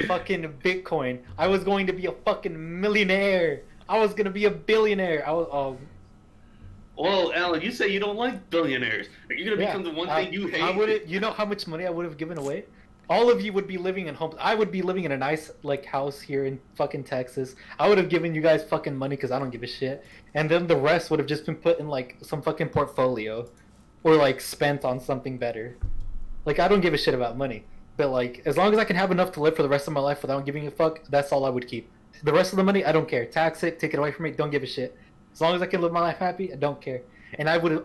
Fucking Bitcoin. I was going to be a fucking millionaire. I was gonna be a billionaire. I was. Well, Alan, you say you don't like billionaires. Are you gonna become the one thing you hate? I would. You know how much money I would have given away? All of you would be living in homes. I would be living in a nice like house here in fucking Texas. I would have given you guys fucking money because I don't give a shit. And then the rest would have just been put in like some fucking portfolio, or like spent on something better. Like I don't give a shit about money, but like as long as I can have enough to live for the rest of my life without giving a fuck, that's all I would keep. The rest of the money, I don't care. Tax it, take it away from me, don't give a shit. As long as I can live my life happy, I don't care. And I would.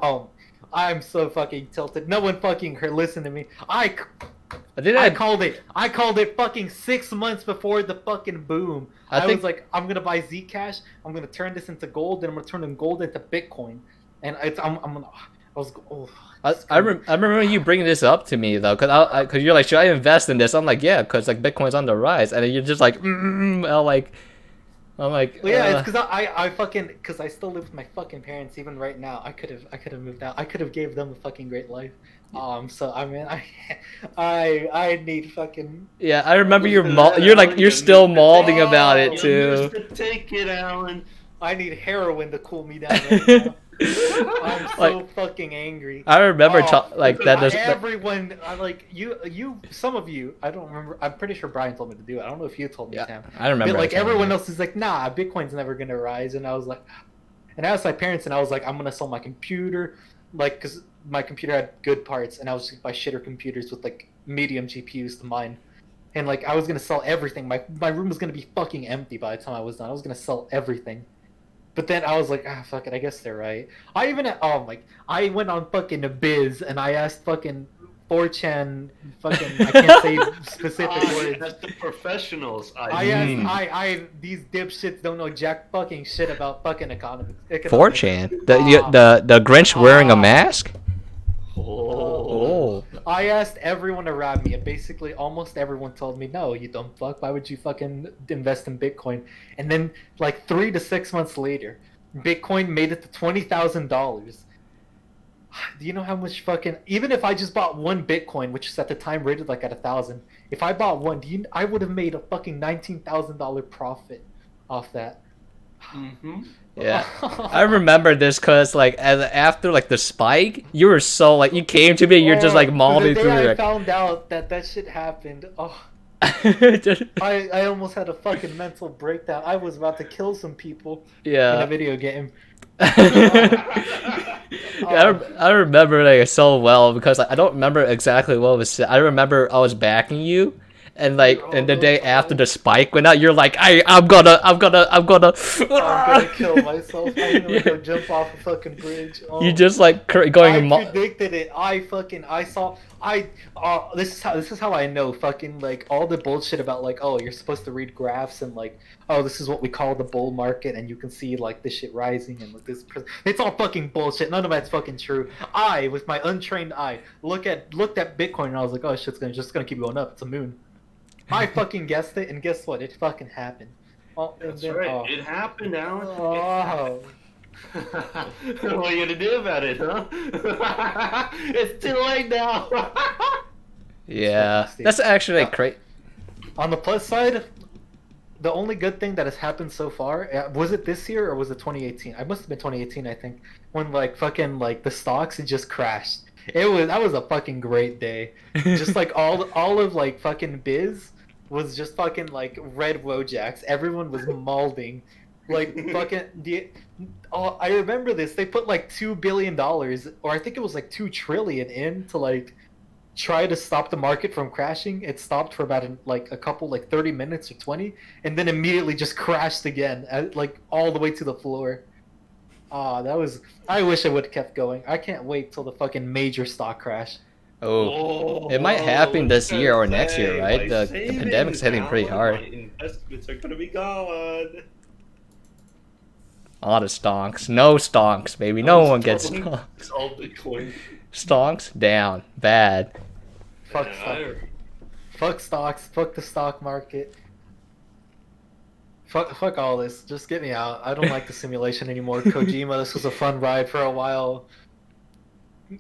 I'm so fucking tilted. No one fucking listen to me. I called it. I called it fucking 6 months before the fucking boom. I was like, I'm gonna buy Zcash. I'm gonna turn this into gold, and I'm gonna turn in gold into Bitcoin. And I remember you bringing this up to me though, cause you're like, should I invest in this? I'm like, yeah, cause like Bitcoin's on the rise, and then you're just like, I'm like. Well, yeah, it's because because I still live with my fucking parents even right now. I could have moved out. I could have gave them a fucking great life. So I mean, I need fucking. Yeah, I remember you're still molding about it too. Take it, Alan. I need heroin to cool me down right now. I'm so fucking angry. I remember everyone. Some of you. I don't remember. I'm pretty sure Brian told me to do it. I don't know if you told me, Sam. I remember. But like everyone else is like, nah, Bitcoin's never gonna rise. And I was like, and I asked my parents, and I was like, I'm gonna sell my computer, like, cause my computer had good parts, and I was just buy shitter computers with like medium GPUs to mine. And like I was gonna sell everything. My room was gonna be fucking empty by the time I was done. I was gonna sell everything. But then I was like, fuck it, I guess they're right. I went on fucking Biz and I asked fucking 4chan, fucking, I can't say specific words. That's the professionals. These dipshits don't know jack fucking shit about fucking economics. 4chan? The Grinch wearing a mask? Oh. I asked everyone around me, and basically almost everyone told me, no, you dumb fuck, why would you fucking invest in Bitcoin? And then, like, 3 to 6 months later, Bitcoin made it to $20,000. Do you know how much fucking... Even if I just bought one Bitcoin, which is at the time rated, like, at 1,000, if I bought one, I would have made a fucking $19,000 profit off that. Mm-hmm. Yeah, I remember this because like after like the spike, you were so like you came to me, you're just like molding through. I found out that shit happened. I almost had a fucking mental breakdown. I was about to kill some people. Yeah. In a video game. I remember like so well because like, I don't remember exactly what was said. I remember I was backing you, and like All and the the day time. after the spike went out, you're like, I'm gonna I'm gonna kill myself. I'm gonna go jump off a fucking bridge. Oh. You just like I going. predicted it. I saw. This is how I know. Fucking like all the bullshit about like, oh, you're supposed to read graphs and like, oh, this is what we call the bull market, and you can see like this shit rising and like this. It's all fucking bullshit. None of that's fucking true. I, with my untrained eye, looked at Bitcoin and I was like, oh, shit's just gonna keep going up. It's a moon. I fucking guessed it, and guess what? It fucking happened. Oh, That's right. Oh. It happened, Alan. Oh. What are you gonna do about it, huh? It's too late now. Yeah, that's actually great. On the plus side, the only good thing that has happened so far, was it this year or was it 2018? I must have been 2018, I think, when like fucking like the stocks it just crashed. That was a fucking great day. Just like all of like fucking biz was just fucking like red Wojaks. Everyone was malding. Like fucking I remember this. They put like $2 billion, or I think it was like 2 trillion in to like try to stop the market from crashing. It stopped for about a couple, like 30 minutes or 20, and then immediately just crashed again, like all the way to the floor. That was. I wish I would have kept going. I can't wait till the fucking major stock crash. Oh, it might happen this year or next year, right? The pandemic's hitting pretty hard. My investments are gonna be gone. All the stonks. No stonks, baby. No one gets stonks. All Bitcoin. Stonks down. Bad. Fuck stocks. Fuck stocks. Fuck the stock market. Fuck all this. Just get me out. I don't like the simulation anymore. Kojima, this was a fun ride for a while.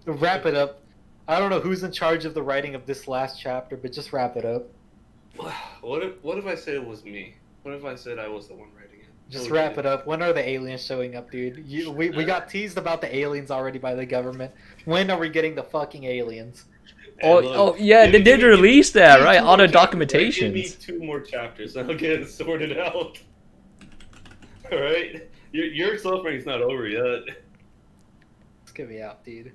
Wrap it up. I don't know who's in charge of the writing of this last chapter, but just wrap it up. What if I said it was me? What if I said I was the one writing it? Just wrap it up. When are the aliens showing up, dude? We got teased about the aliens already by the government. When are we getting the fucking aliens? Oh yeah, they did release that, right? All the documentations. Give me 2 more chapters and I'll get it sorted out. Alright? Your suffering's not over yet. Just get me out, dude.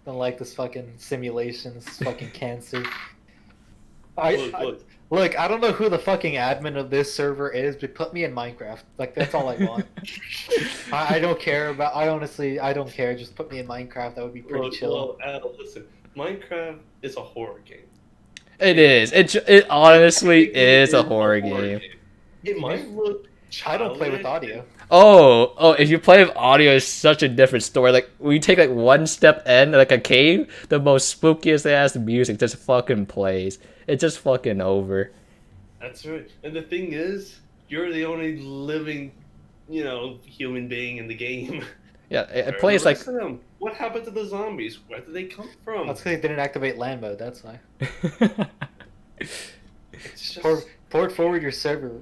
Don't like this fucking simulation, this fucking cancer. Look, I don't know who the fucking admin of this server is, but put me in Minecraft. Like, that's all I want. I don't care about... I don't care. Just put me in Minecraft. That would be pretty chill. Well, Al, listen. Minecraft is a horror game. It is. It honestly is a horror game. It might look I don't play with audio. Oh, if you play with audio, it's such a different story. Like, we take like one step in, like a cave, the most spookiest ass music just fucking plays. It's just fucking over. That's right. And the thing is, you're the only living, human being in the game. Yeah, it plays like... What happened to the zombies? Where did they come from? That's because they didn't activate land mode, that's why. It's just... Port forward your server.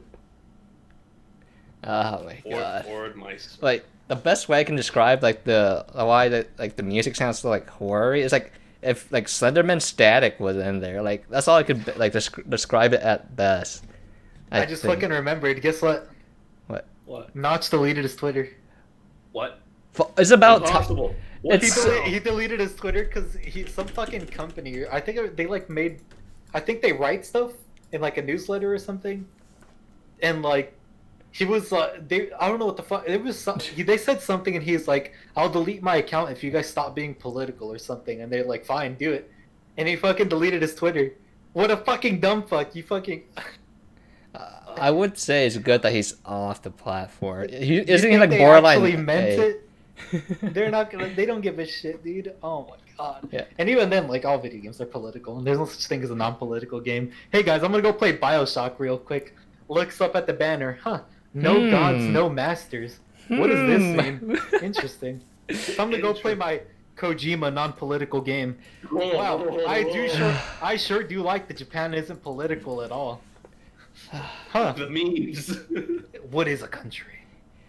Oh my god. Forward my... Like, the best way I can describe like why the music sounds so like horror-y is like if like Slenderman Static was in there. Like, that's all I could like describe it at best. I just fucking remembered. Guess what? What? Notch deleted his Twitter. What? It's about impossible. He deleted his Twitter because some fucking company. I think they like made. I think they write stuff in like a newsletter or something, and like he was I don't know what the fuck it was. They said something and he's like, "I'll delete my account if you guys stop being political or something," and they're like, "Fine, do it," and he fucking deleted his Twitter. What a fucking dumb fuck! You fucking. I would say it's good that he's off the platform. Isn't he like they borderline? Actually meant it. They're not gonna. They don't give a shit, dude. Oh my god. Yeah. And even then, like all video games are political, and there's no such thing as a non-political game. Hey guys, I'm gonna go play BioShock real quick. Looks up at the banner. Huh. No gods, no masters. What does this mean? Interesting. I'm gonna go play my Kojima non-political game. Wow. I sure do like that Japan isn't political at all. Huh. The memes. What is a country?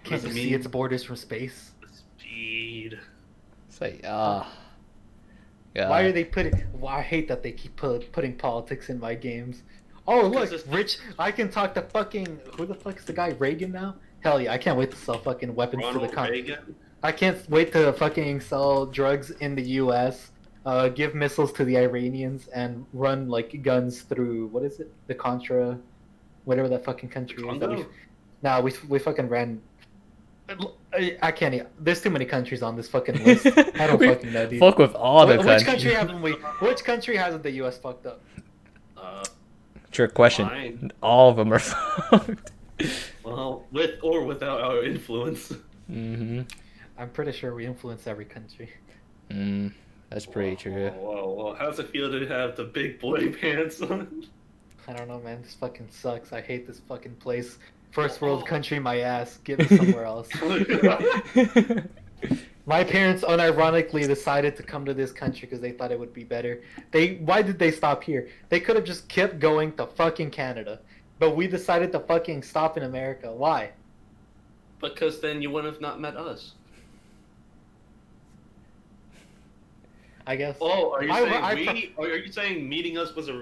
Can't you see its borders from space? Speed. It's like, Why are they putting? Well, I hate that they keep putting politics in my games. Oh look, Rich! I can talk to fucking who the fuck is the guy Reagan now? Hell yeah! I can't wait to sell fucking weapons to the country. I can't wait to fucking sell drugs in the U.S. give missiles to the Iranians and run like guns through what is it? The Contra, whatever that fucking country is. We fucking ran. I can't. There's too many countries on this fucking list. I don't fucking know, dude. Fuck with all the countries. Which country haven't we? Which country hasn't the U.S. fucked up? Trick question. Fine. All of them are fucked. Well, with or without our influence. Mm-hmm. I'm pretty sure we influence every country. That's pretty true. Well, how's it feel to have the big boy pants on? I don't know, man. This fucking sucks. I hate this fucking place. First world country, my ass. Get me somewhere else. My parents unironically decided to come to this country because they thought it would be better. Why did they stop here? They could have just kept going to fucking Canada. But we decided to fucking stop in America. Why? Because then you would have not met us. I guess. Oh, are you saying meeting us was a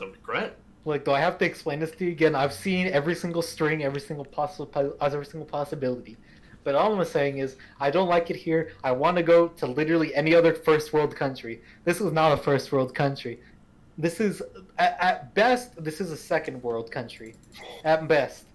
regret? Look, do I have to explain this to you again? I've seen every single string, every single possibility. But all I'm saying is, I don't like it here. I want to go to literally any other first world country. This is not a first world country. This is, at best, this is a second world country. At best.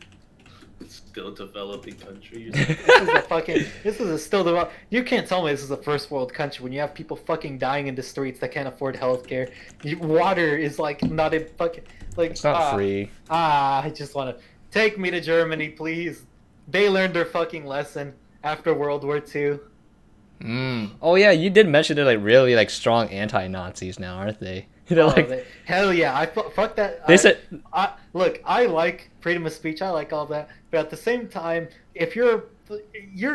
Still developing country. This is a still develop. You can't tell me this is a first world country when you have people fucking dying in the streets that can't afford healthcare. Water is like not a fucking like. It's not free. I just want to take me to Germany, please. They learned their fucking lesson after World War II. Oh yeah, you did mention they're like really like strong anti-Nazis now, aren't they? Hell yeah! Fuck that. Look, I like freedom of speech. I like all that, but at the same time, if your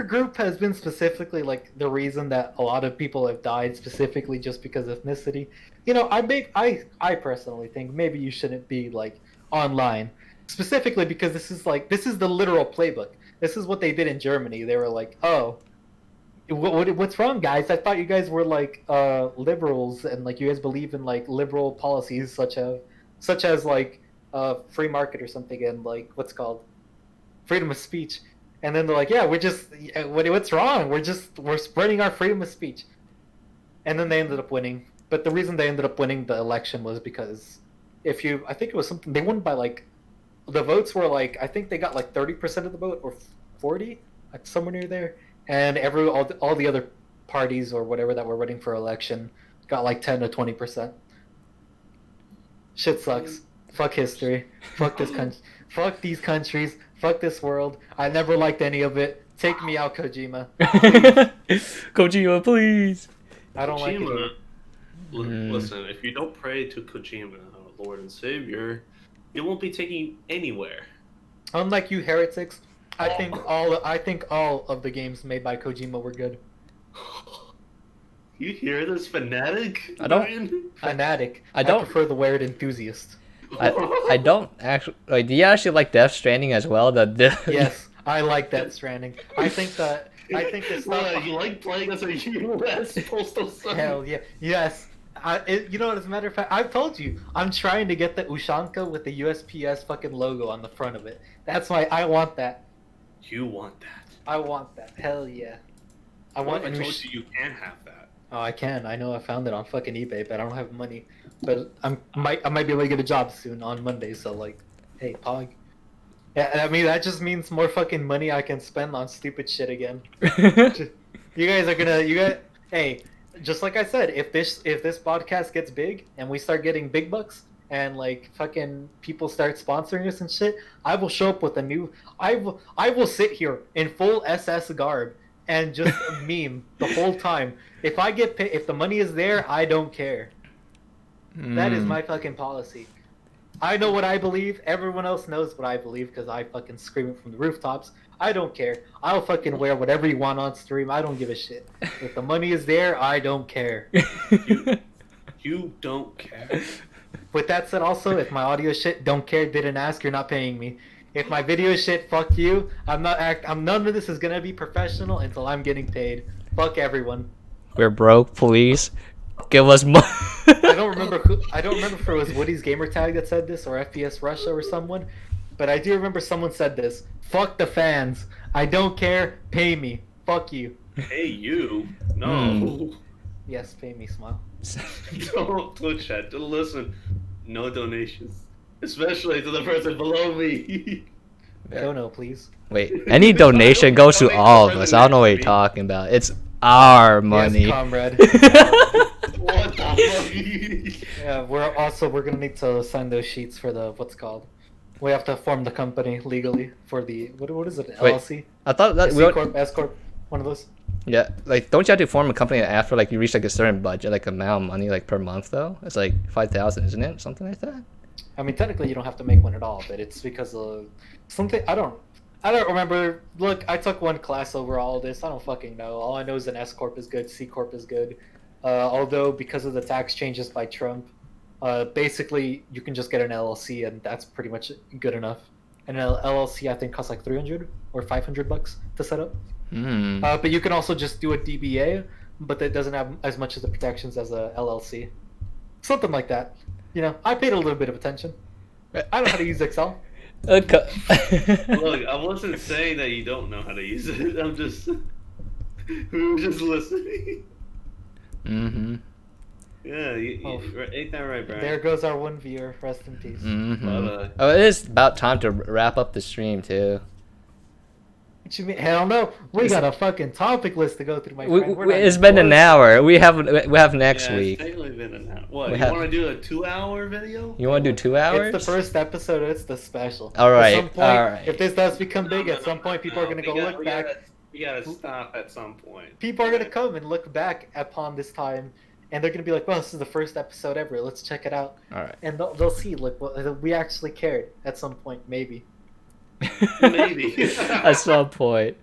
group has been specifically like the reason that a lot of people have died specifically just because of ethnicity, I personally think maybe you shouldn't be like online specifically because this is the literal playbook. This is what they did in Germany. They were like, oh. What's wrong, guys? I thought you guys were like liberals and like you guys believe in like liberal policies such as like free market or something and like what's called freedom of speech. And then they're like, yeah, what's wrong? We're spreading our freedom of speech. And then they ended up winning. But the reason they ended up winning the election was because I think it was something they won by like the votes were like I think they got like 30% of the vote or 40, like somewhere near there. And all the other parties or whatever that were running for election got like 10 to 20%. Shit sucks. Fuck history. Fuck this country. Fuck these countries. Fuck this world. I never liked any of it. Take me out, Kojima. Kojima, please. I don't like it. Listen, if you don't pray to Kojima, our Lord and Savior, it won't be taking you anywhere. Unlike you heretics, I think all of the games made by Kojima were good. You hear this, fanatic? Fanatic. I prefer the word enthusiast. I don't actually. Like, do you actually like Death Stranding as well? Yes, I like Death Stranding. I think it's not. You like playing as a U.S. postal service? Hell yeah, yes. As a matter of fact, I've told you, I'm trying to get the Ushanka with the USPS fucking logo on the front of it. That's why I want that. You want that? I want that. Hell yeah. I told you can have that. Oh, I can. I know I found it on fucking eBay, but I don't have money. But I might be able to get a job soon on Monday, so like, hey, Pog. Yeah, I mean that just means more fucking money I can spend on stupid shit again. Hey, just like I said, if this podcast gets big and we start getting big bucks and like fucking people start sponsoring us and shit, I will show up with I will sit here in full SS garb and just meme the whole time. If I get paid, if the money is there, I don't care. That is my fucking policy. I know what I believe. Everyone else knows what I believe because I fucking scream it from the rooftops. I don't care. I'll fucking wear whatever you want on stream. I don't give a shit. If the money is there, I don't care. You don't care. With that said, also, if my audio shit, don't care, didn't ask, you're not paying me. If my video shit, fuck you. None of this is gonna be professional until I'm getting paid. Fuck everyone. We're broke. Please give us money. I don't remember if it was Woody's gamertag that said this or FPS Russia or someone, but I do remember someone said this. Fuck the fans. I don't care. Pay me. Fuck you. Hey you. No. Yes, pay me, smile. Don't Twitch chat. Don't listen. No donations, especially to the person below me. No, please. Wait, any donation goes to Donate all the of us. person I don't know what you're next to me. talking about. It's our money. Yes, comrade. What the fuck? Yeah, we're gonna need to sign those sheets for the what's it called. We have to form the company legally for the what is it? Wait, LLC? I thought that C corp, S corp, one of those. Yeah, like don't you have to form a company after like you reach like a certain budget, like amount of money like per month though? It's like 5,000, isn't it? Something like that. I mean, technically, you don't have to make one at all, but it's because of something. I don't remember. Look, I took one class over all of this. I don't fucking know. All I know is an S corp is good, C corp is good. Although because of the tax changes by Trump, basically you can just get an LLC and that's pretty much good enough. And an LLC I think costs like $300 or $500 to set up. But you can also just do a DBA, but that doesn't have as much of the protections as a LLC. Something like that. You know, I paid a little bit of attention. I know how to use Excel. Okay. Look, I wasn't saying that you don't know how to use it. I'm just, we were just listening. Mm-hmm. Yeah, ain't that right, Brian? There goes our one viewer. Rest in peace. Mm-hmm. Oh, it is about time to wrap up the stream too. What you mean? Hell no. We got a fucking topic list to go through, my friend. It's been an hour. We have next week. It's technically been an hour. What? We You have- want to do a 2-hour video? You want to do 2 hours? It's the first episode. It's the special. All right, At some point, all right. if this does become big, No, at some point, people are gonna go look back. We gotta stop at some point. People are gonna come and look back upon this time, and they're gonna be like, "Well, this is the first episode ever. Let's check it out." All right. And they'll see, like, well, we actually cared at some point, maybe. Maybe. At some point.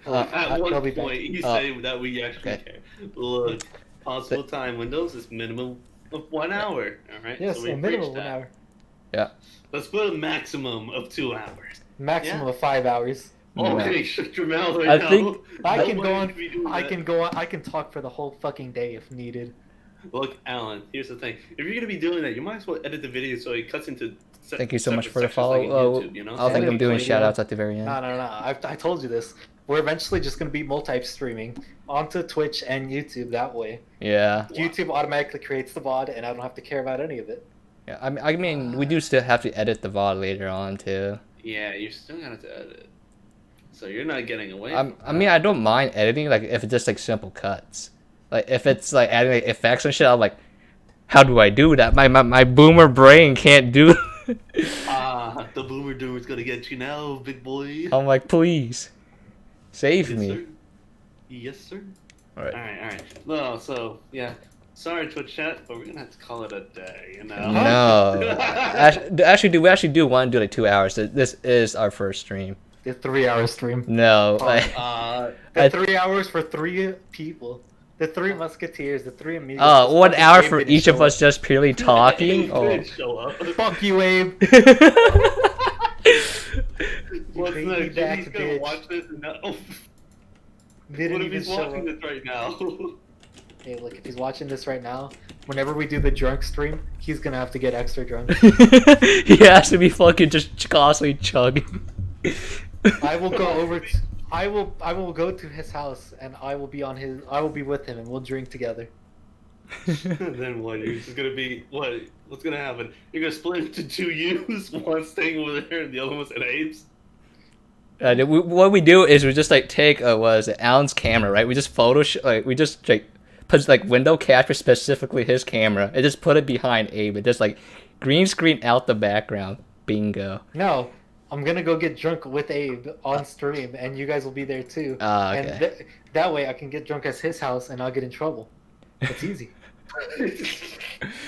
At I'll one be back. point, you say that we actually Okay. care. Look, possible time windows is minimum of 1 hour. All right. Yes, so a we've minimum reached of 1 that. hour. Yeah. Let's put a maximum of 2 hours. Maximum Yeah. of 5 hours. Okay, shut your mouth right I now. think- I can Nobody go on. should be doing I that. can go on. I can talk for the whole fucking day if needed. Look, Alan, here's the thing. If you're gonna be doing that, you might as well edit the video so it cuts into. Thank you so much separate for the sections follow. like in YouTube, you know? I think I'm Editing doing video. shout outs at the very end. No. I told you this. We're eventually just gonna be multi-streaming onto Twitch and YouTube that way. Yeah. Wow. YouTube automatically creates the VOD, and I don't have to care about any of it. Yeah. I mean, we do still have to edit the VOD later on too. Yeah, you're still gonna have to edit. So you're not getting away. I mean, I don't mind editing, like if it's just like simple cuts. Like if it's like adding like effects and shit, I'm like, how do I do that? My boomer brain can't do. The boomer doomer's gonna get you now, big boy. I'm like, please, save Yes, me. sir. Yes, sir. All right. Alright. No, so, yeah. Sorry, Twitch chat, but we're gonna have to call it a day, you know? No. Actually, we actually do want to do like 2 hours. This is our first stream. The 3-hour stream. No. Like, The 3 hours for 3 people. The 3 musketeers. The 3 amigos. oh, 1 Fucking hour Abe for didn't each show of us up. just purely talking. Oh. Didn't show up. Fuck you, Abe. What's baby next? back Jimmy's gonna bitch. watch this and now. Didn't What if even he's show watching up. this right now? Hey, look, if he's watching this right now, whenever we do the drunk stream, he's gonna have to get extra drunk. He has to be fucking just constantly chugging. I will go over. I will go to his house and I will be with him and we'll drink together. Then what? You're just gonna be what? What's gonna happen? You're gonna split into 2 U's, one staying over there and the other one's at Abe's. What we do is we just like take Alan's camera, right? We just we just like put like window capture specifically his camera and just put it behind Abe and just like green screen out the background. Bingo. No, I'm gonna go get drunk with Abe on stream and you guys will be there too. Okay. And that way I can get drunk at his house and I'll get in trouble. It's easy.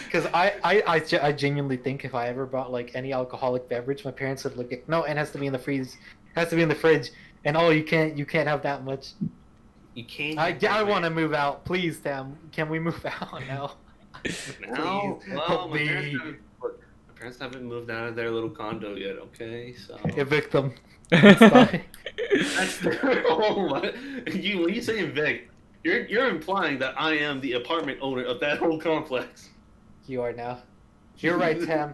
Because I genuinely think if I ever brought like any alcoholic beverage, my parents would look at no, it has to be in the freeze, it has to be in the fridge, and oh, you can't have that much. You can't. I want to move out, please, Tam. Can we move out now? No, Please, well, help my me. parents haven't moved out of their little condo yet. Okay, so. Evict them. That's oh my! When you say evict, you're implying that I am the apartment owner of that whole complex. You are now. You're right, Tam.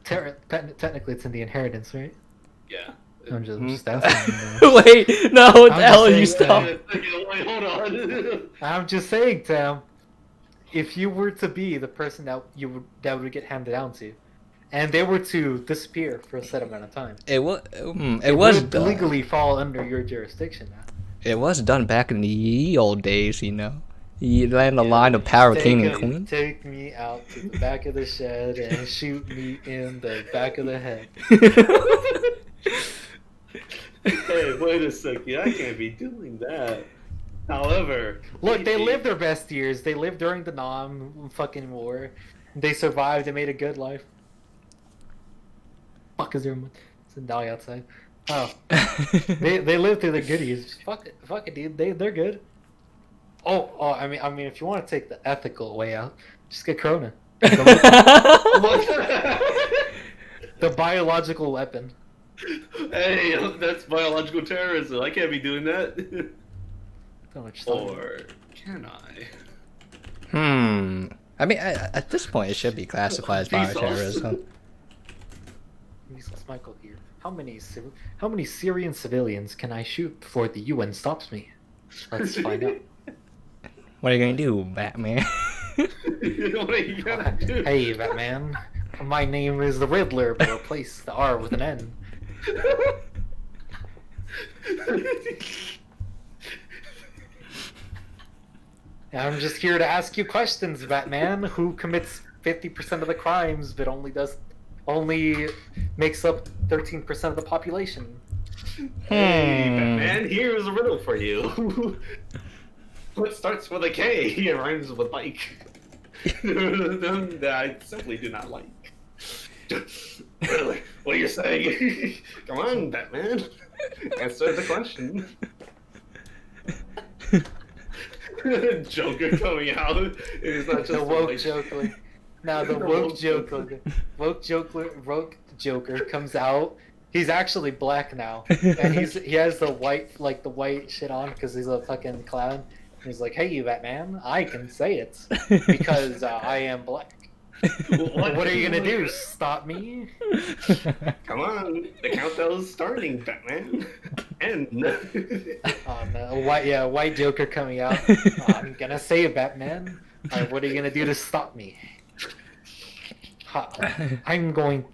Technically, it's in the inheritance, right? Yeah. I'm just asking. Wait, no, what the I'm hell? You just stop. saying, Wait, hold on. I'm just saying, Tam. If you were to be the person that would get handed down to, and they were to disappear for a set amount of time, It was. It it was would done. legally fall under your jurisdiction now. It was done back in the ye old days, you know. You land the line of power, king and queen. Take me out to the back of the shed and shoot me in the back of the head. Hey, wait a second. I can't be doing that. However, Look, they lived their best years. They lived during the Nam fucking war. They survived. They made a good life. Fuck is there? It's a dog outside. Oh, they lived through the good years. Fuck it, dude. They're good. Oh, I mean, if you want to take the ethical way out, just get Corona. The biological weapon. Hey, that's biological terrorism. I can't be doing that. Or can I? I mean, at this point, it should be classified as bioterrorism. Measles Michael here. How many Syrian civilians can I shoot before the UN stops me? Let's find out. What are you gonna do, Batman? What are you gonna do? Hey, Batman. My name is the Riddler, but replace the R with an N. I'm just here to ask you questions, Batman. Who commits 50% of the crimes, but only makes up 13% of the population? Hey, Batman, here's a riddle for you. What starts with a K and rhymes with bike? That I simply do not like. Really? What are you saying? Come on, Batman. Answer the question. Joker coming out. It's not just The woke Joker. Now the woke Joker comes out. He's actually black now, and he has the white shit on because he's a fucking clown. He's like, "Hey, you Batman, I can say it because I am black." What are you gonna do? Stop me? Come on, the countdown's starting, Batman. And Oh no, white Joker coming out. I'm gonna say it, Batman. Alright, what are you gonna do to stop me? I'm going.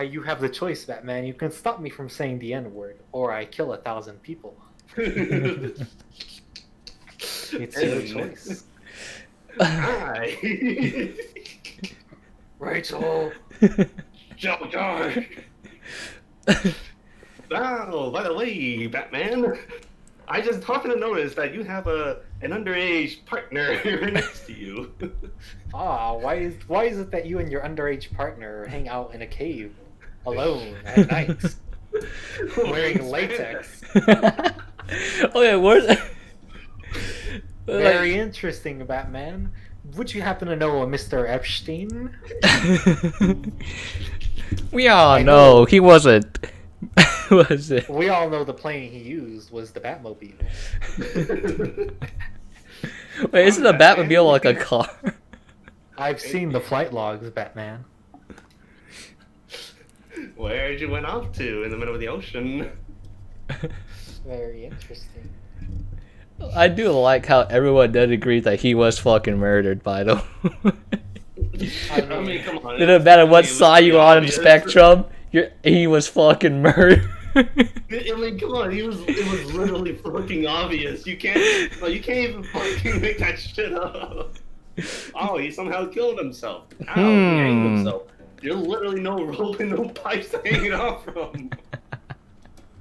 You have the choice, Batman. You can stop me from saying the N-word, or I kill 1,000 people. It's your choice. Hi. Rachel. Joker. Oh, by the way, Batman, I just happened to notice that you have an underage partner next to you. Why is it that you and your underage partner hang out in a cave alone at night, wearing latex? Okay, where's... Very interesting, Batman. Would you happen to know a Mr. Epstein? We all know he wasn't... was it? We all know the plane he used was the Batmobile. Wait, isn't the Batmobile like a car? I've seen the flight logs, Batman. Where'd you went off to in the middle of the ocean? Very interesting. I do like how everyone did agree that he was fucking murdered, by the way. I mean, come on. It doesn't matter what side you're on in the spectrum, he was fucking murdered. I mean, come on. It was literally fucking obvious. You can't even fucking make that shit up. Oh, he somehow killed himself. Ow, he hanged himself. There's literally no rope and no pipes hanging off from.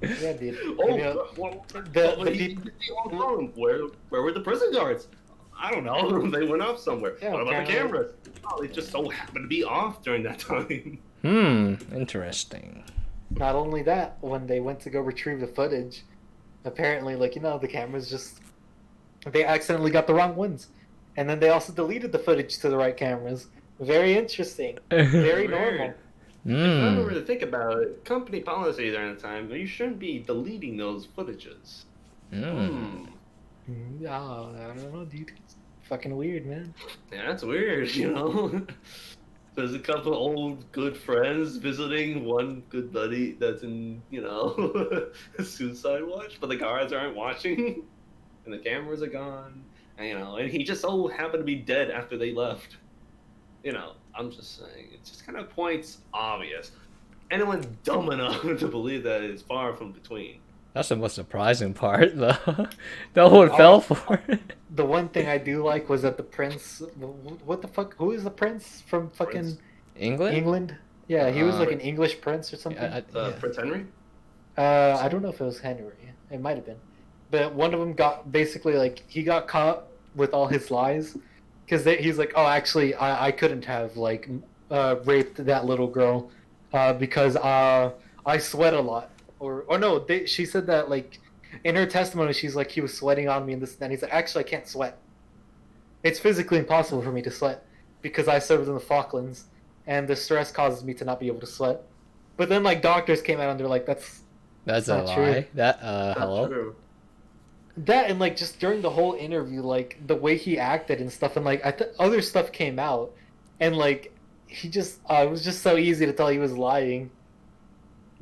Yeah, dude. Where were the prison guards? I don't know. They went off somewhere. Yeah, what about the cameras? Oh, they just so happened to be off during that time. Interesting. Not only that, when they went to go retrieve the footage, apparently, the cameras they accidentally got the wrong ones. And then they also deleted the footage to the right cameras. Very interesting. Very normal. If I remember to think about it, company policy during the time, you shouldn't be deleting those footages. Yeah, I don't know, dude. It's fucking weird, man. Yeah, that's weird, you know? There's a couple old good friends visiting one good buddy that's in, suicide watch, but the guards aren't watching, and the cameras are gone, and he just so happened to be dead after they left. I'm just saying, it just kind of points obvious. Anyone dumb enough to believe that is far from between. That's the most surprising part, though. No one fell for it. The one thing I do like was that the prince. What the fuck? Who is the prince from fucking Prince? England? England? Yeah, he was like an English prince or something. Yeah. Prince Henry? I don't know if it was Henry. It might have been. But one of them got basically like he got caught with all his lies because he's like, oh, actually, I couldn't have like raped that little girl because I sweat a lot. Or no, she said that like in her testimony, she's like he was sweating on me and this and that. He's like, actually, I can't sweat. It's physically impossible for me to sweat because I served in the Falklands and the stress causes me to not be able to sweat. But then like doctors came out and they're like, that's a not lie. true. Hello? True. That and like just during the whole interview, like the way he acted and stuff, and like other stuff came out, and like he just it was just so easy to tell he was lying.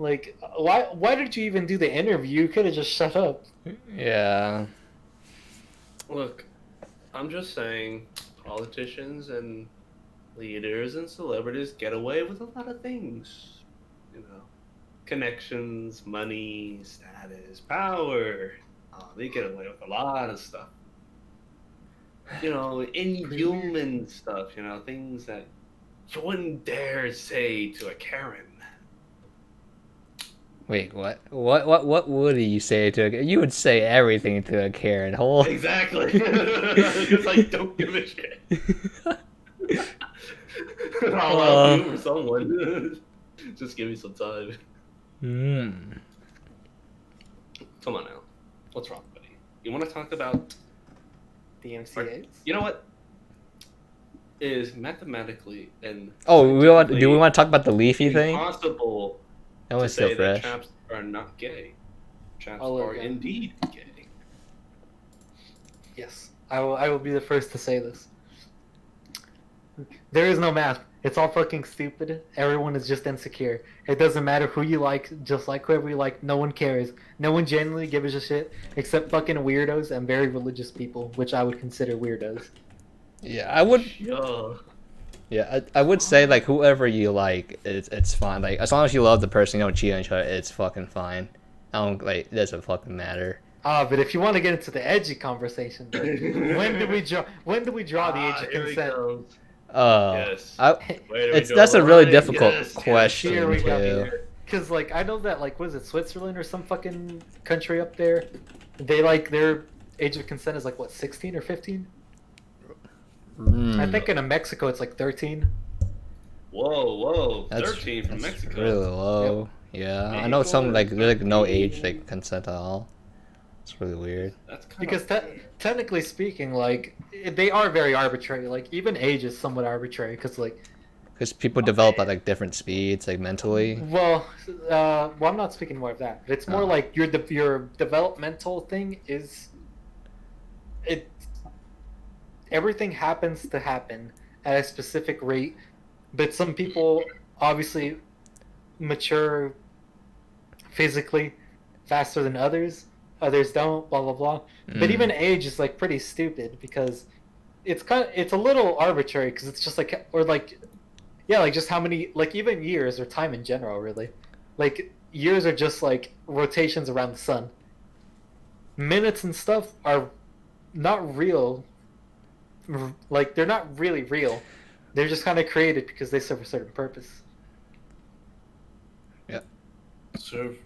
Like why did you even do the interview? You could have just shut up. Yeah. Look, I'm just saying, politicians and leaders and celebrities get away with a lot of things. Connections, money, status, power. They get away with a lot of stuff. Inhuman stuff, things that you wouldn't dare say to a Karen. Wait, what? What would you say to a... You would say everything to a Karen. Exactly. Just like, don't give a shit. I'll help you for someone. Just give me some time. Come on now. What's wrong, buddy? You want to talk about The MCAs? You know what? Is mathematically and do we want to talk about the leafy thing? Impossible That to was still say fresh. that chaps are not gay. Chaps Oh, are yeah. indeed gay. Yes, I will be the first to say this. There is no math. It's all fucking stupid. Everyone is just insecure. It doesn't matter who you like, just like whoever you like. No one cares. No one genuinely gives a shit except fucking weirdos and very religious people, which I would consider weirdos. Yeah, I would. Yeah, I would say like whoever you like, it's fine. Like as long as you love the person, you don't cheat on each other, it's fucking fine. I don't like it doesn't fucking matter. But if you want to get into the edgy conversation, when do we draw the age of consent? Yes. That's a really difficult question Here we go. too. Because like I know that like was it Switzerland or some fucking country up there? They like their age of consent is like what 16 or 15? I think in Mexico it's like 13. Whoa! That's 13 from that's Mexico. really low. Yep. Yeah, I know some like there's like no age like consent at all. It's really weird. That's kind Because technically speaking, like they are very arbitrary. Like even age is somewhat arbitrary because people develop at like different speeds, like mentally. well, I'm not speaking more of that. It's more like your developmental thing is it. Everything happens to happen at a specific rate, but some people obviously mature physically faster than others. Others don't. Blah blah blah. But even age is like pretty stupid because it's a little arbitrary because it's just like like just how many like even years or time in general really, like years are just like rotations around the sun. Minutes and stuff are not real. Like they're not really real. They're just kind of created because they serve a certain purpose. Yeah. serve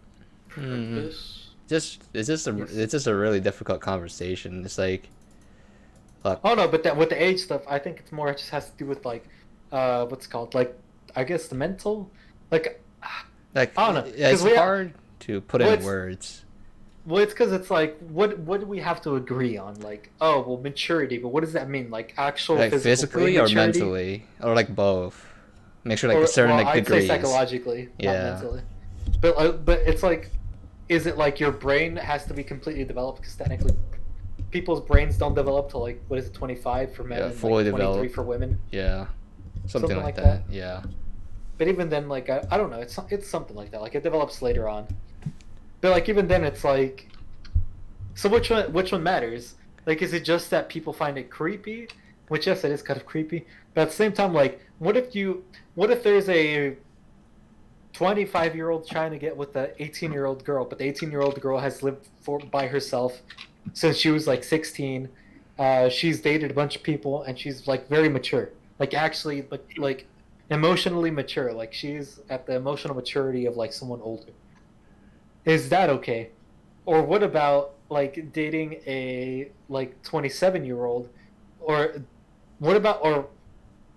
purpose. It's just a really difficult conversation. It's like, look. Oh no, but with the age stuff, I think it's more. It just has to do with like, what's it called? Like, I guess the mental, like I don't know. Yeah, it's hard to put in words. Well, it's because it's like, what do we have to agree on? Like, oh, well, maturity, but what does that mean? Like actual like physically or mentally, or like both? Make sure like a certain like I'd degrees. say psychologically, not Yeah. mentally. But it's like, is it like your brain has to be completely developed? Because technically, people's brains don't develop till like what is it, 25 for men, and fully like 23 developed. for women. Yeah. Something like that. Yeah. But even then, like I don't know, it's something like that. Like it develops later on. But like even then, it's like, so which one matters? Like, is it just that people find it creepy? Which yes, it is kind of creepy. But at the same time, like, what if there's a 25-year-old trying to get with the 18-year-old girl, but the 18-year-old girl has lived by herself since she was like 16. She's dated a bunch of people, and she's like very mature, like actually like emotionally mature. Like she's at the emotional maturity of like someone older. Is that okay? Or what about like dating a like 27-year-old, or what about, or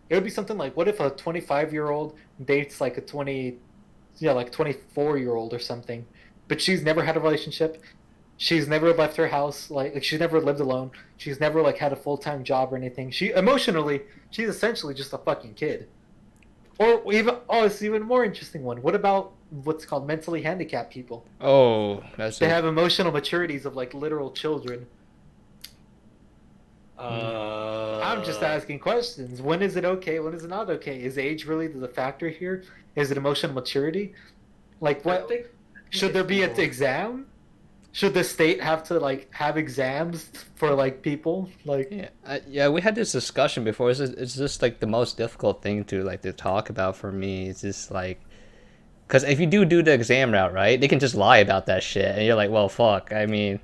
it would be something like, what if a 25-year-old dates like a 20, yeah, like 24-year-old or something, but she's never had a relationship, she's never left her house, like she's never lived alone, she's never like had a full-time job or anything, she emotionally, she's essentially just a fucking kid. Or even, oh, it's even more interesting one. What about what's called mentally handicapped people? Oh, that's They have emotional maturities of like literal children. I'm just asking questions. When is it okay? When is it not okay? Is age really the factor here? Is it emotional maturity? Like, what should there be an exam? Should the state have to like have exams for like people? Like, yeah, we had this discussion before. It's just like the most difficult thing to talk about for me. It's just like, because if you do the exam route, right, they can just lie about that shit, and you're like, well, fuck. I mean,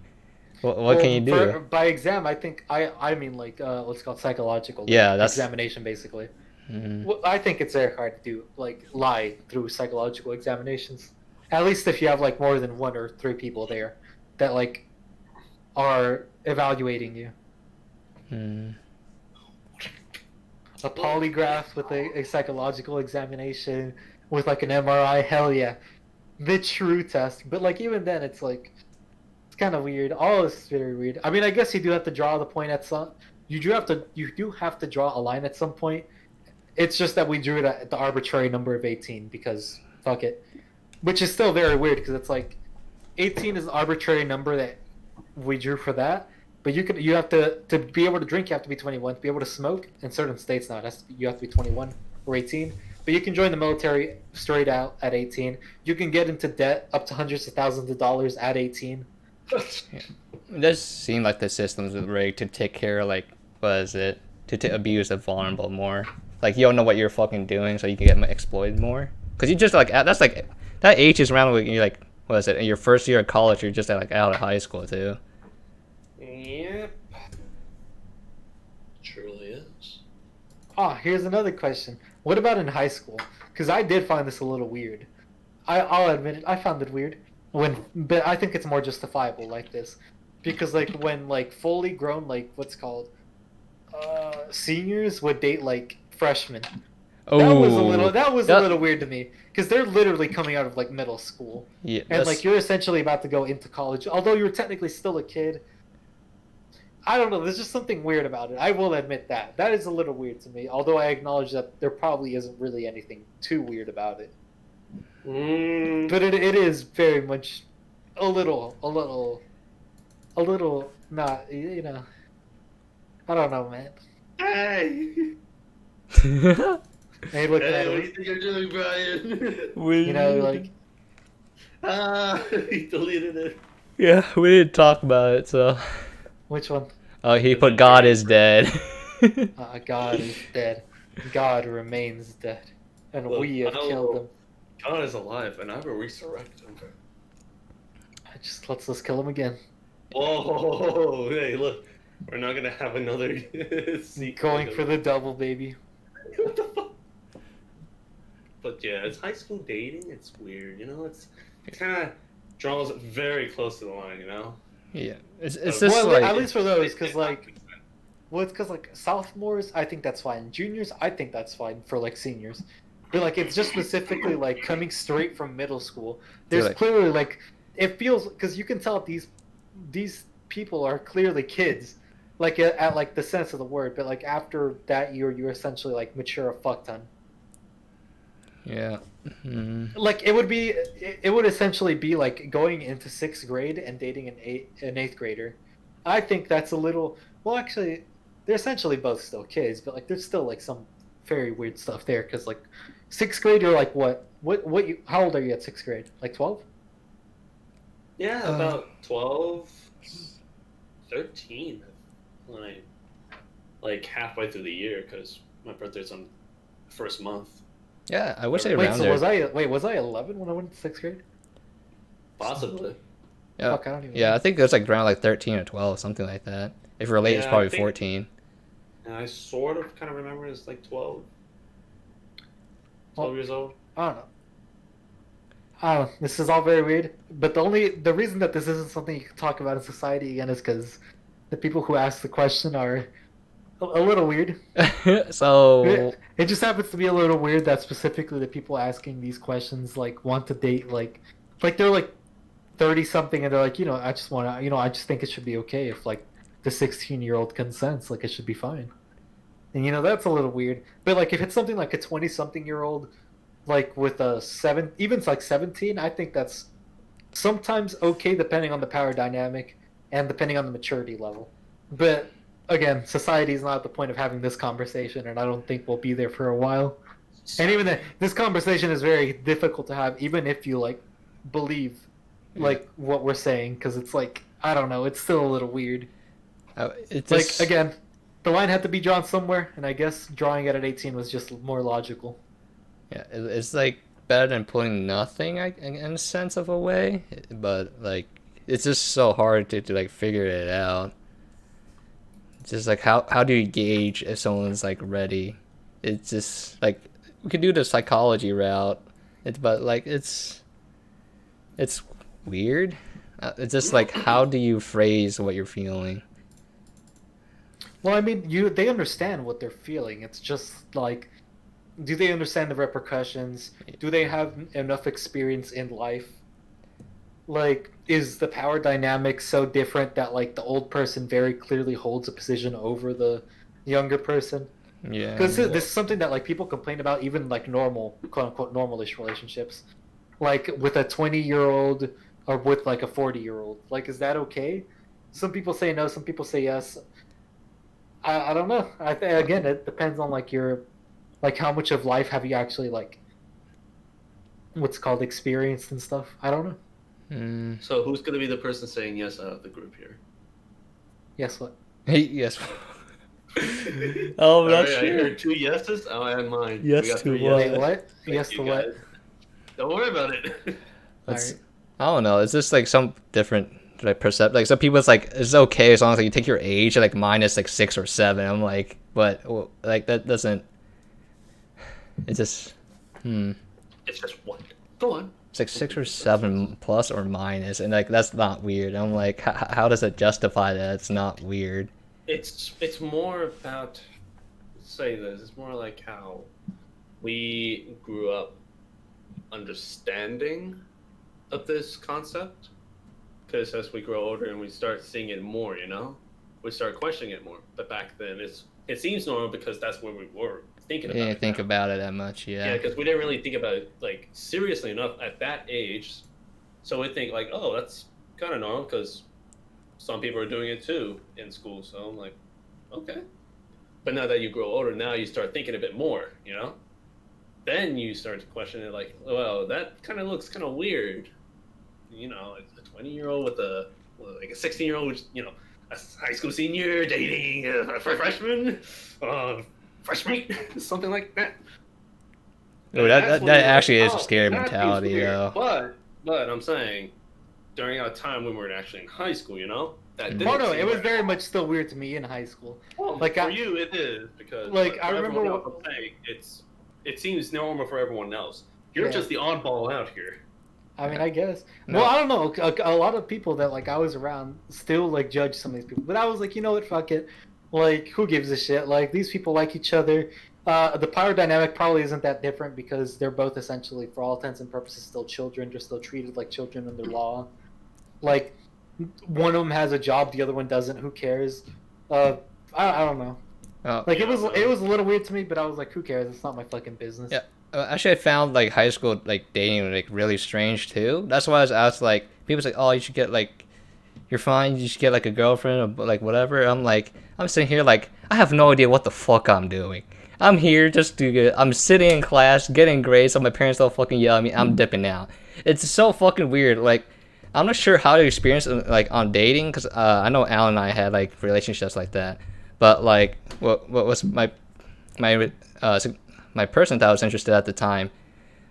what can you do? By exam, I think I mean like what's called psychological, like, Yeah, that's examination basically. mm, Well, I think it's very hard to do like lie through psychological examinations. At least if you have like more than one or three people there that like are evaluating you. mm. A polygraph with a psychological examination with like an MRI, hell yeah. The true test. But like even then it's like it's kind of weird. All is very weird. I mean, I guess you do have to draw the point at some, you do have to draw a line at some point. It's just that we drew it at the arbitrary number of 18 because fuck it. Which is still very weird because it's like 18 is an arbitrary number that we drew for that. But you have to be able to drink, you have to be 21. To be able to smoke in certain states now, you have to be 21 or 18. But you can join the military straight out at 18. You can get into debt up to hundreds of thousands of dollars at 18. It does seem like the system's rigged to take care of, like, what is it, to abuse the vulnerable more. Like, you don't know what you're fucking doing, so you can get exploited more. Because you just, like, that's like, that age is around when you're like, what is it, in your first year of college, you're just like out of high school too. Yep. Truly is. Ah, here's another question. What about in high school? Because I did find this a little weird. I'll admit it, I found it weird. But I think it's more justifiable like this. Because like when like fully grown, like what's called seniors would date like freshmen. That was a little weird to me because they're literally coming out of like middle school, Yeah, and like you're essentially about to go into college, although you're technically still a kid. I don't know. There's just something weird about it. I will admit that is a little weird to me. Although I acknowledge that there probably isn't really anything too weird about it. But it is very much a little not, you know. I don't know, man. Hey! Hey, look Hey, at what do you it. think you're doing, Brian? You know, like, He deleted it. Yeah, we didn't talk about it, so. which one? Oh, he put God is dead. God is dead. God remains dead. And Look, we have killed him. God is alive, and I will resurrect him. Let's kill him again. Oh, hey, look. We're not gonna have another sequel. Going for the double, baby. What the fuck? But yeah, it's high school dating. It's weird, you know. It kind of draws very close to the line, you know. Yeah, it's just Well, like, at least for those, because like, well, it's because like sophomores, I think that's fine. Juniors, I think that's fine for like seniors. But like, it's just specifically like coming straight from middle school. There's like- clearly like, it feels, because you can tell these people are clearly kids, like at like the sense of the word. But like after that year, you're essentially like mature a fuck ton. yeah. Like it would essentially be like going into 6th grade and dating an 8th grader. I think that's a little, well, actually they're essentially both still kids, but like there's still like some very weird stuff there. Because like 6th grade, you're like what? How old are you at 6th grade? Like 12? Yeah, about 12, 13 when I like halfway through the year because my birthday's on the first month. Yeah, I would say Wait, around so there. was I 11 when I went to 6th grade? Possibly. Yeah, Fuck, I don't even yeah, know. I think it was like around like 13 or 12, something like that. If you're late, it's Yeah, I probably think 14. and I sort of kind of remember it's like 12 Well, years old. I don't know. I don't know. This is all very weird. But the reason that this isn't something you can talk about in society again is because the people who ask the question are a little weird. So It just happens to be a little weird that specifically the people asking these questions like want to date like they're like 30 something and they're like, I just want to, I just think it should be okay if like the 16-year-old consents, like it should be fine. And that's a little weird. But like if it's something like a 20 something year old like with a 7, even it's like 17, I think that's sometimes okay depending on the power dynamic and depending on the maturity level. But again, society is not at the point of having this conversation, and I don't think we'll be there for a while. And even then, this conversation is very difficult to have, even if you like believe like what we're saying, because it's like I don't know, it's still a little weird. it Like just again, the line had to be drawn somewhere, and I guess drawing it at 18 was just more logical. yeah, it's like better than putting nothing in a sense of a way, but like it's just so hard to like figure it out. It's just like how do you gauge if someone's like ready? It's just like we could do the psychology route, but like it's weird. It's just like how do you phrase what you're feeling? Well, I mean, they understand what they're feeling. It's just like, do they understand the repercussions? Do they have enough experience in life? Like, is the power dynamic so different that like the old person very clearly holds a position over the younger person? Yeah. Because this is something that like people complain about, even like normal, quote unquote, normalish relationships, like with a 20-year-old or with like a 40-year-old. Like, is that okay? Some people say no, some people say yes. I don't know. Again, it depends on like your, like how much of life have you actually like, what's called experienced and stuff. I don't know. So who's gonna be the person saying yes out of the group here? Yes, what? Hey, yes. I'm All not right, I sure. heard 2 yeses. Oh, I had mine. Yes We got to 3 what? Wait, yeses. what? Thank Yes you, to what? guys. Don't worry about it. It's, Alright. I don't know. It's just like some different like percept. Like some people, it's like it's okay as long as like, you take your age like minus like 6 or 7. I'm like, but well, like that doesn't. It's just It's just one. Go on. it's like 6 or 7 plus or minus, and like that's not weird. I'm like, how does it justify that? It's not weird. It's more about say this. It's more like how we grew up understanding of this concept. Because as we grow older and we start seeing it more, we start questioning it more. But back then, it seems normal because that's where we were thinking You about didn't it. think now. about it that much, Yeah, yeah. because we didn't really think about it like seriously enough at that age. So we think like, oh, that's kind of normal because some people are doing it too in school. So I'm like, okay. But now that you grow older, now you start thinking a bit more. Then you start to question it like, well, that kind of looks kind of weird. A 20-year-old with a 16-year-old, which a high school senior dating a freshman, freshman, something like that. Oh, That's that when you're like, actually is a oh, scary that seems mentality, weird. though. But I'm saying, during our time when we were actually in high school, that didn't Oh no, seem it was right. very much still weird to me in high school. Well, Like, for I- you, it is because Like, for I remember everyone what- else, I'm saying it seems normal for everyone else. You're Yeah. just the oddball out here. I mean, I guess. No. Well, I don't know. A lot of people that like I was around still like judge some of these people, but I was like, you know what, fuck it. Like, who gives a shit? Like, these people like each other. The power dynamic probably isn't that different because they're both essentially, for all intents and purposes, still children. They're still treated like children under law. Like, one of them has a job, the other one doesn't. Who cares? I don't know. Oh, Like, Yeah, it was a little weird to me, but I was like, who cares? It's not my fucking business. Yeah. Actually, I found like high school like dating like really strange too. That's why I was asked like people say, "Oh, you should get like, you're fine. You should get like a girlfriend or like whatever." I'm like, I'm sitting here like I have no idea what the fuck I'm doing. I'm here just to get. I'm sitting in class, getting grades, so my parents don't fucking yell at me. I'm dipping out. It's so fucking weird. Like, I'm not sure how to experience like on dating, because I know Alan and I had like relationships like that, but like, what was my my person that I was interested at the time,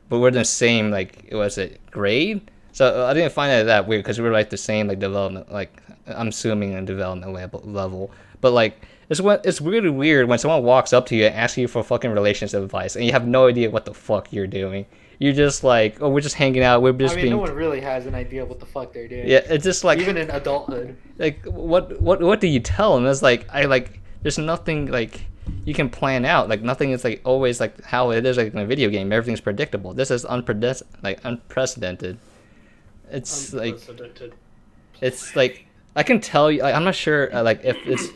but we're in the same like was it grade? So I didn't find that weird because we were like the same like development, like I'm assuming in development level. But like it's really weird when someone walks up to you and asks you for fucking relationship advice and you have no idea what the fuck you're doing. You're just like, oh, we're just hanging out. We're just being. No one really has an idea what the fuck they're doing. Yeah, it's just like even in adulthood. Like what do you tell them? It's like there's nothing like you can plan out. Like nothing is like always like how it is like in a video game. Everything's predictable. This is unprecedented. It's like I can tell you. I'm not sure like if it's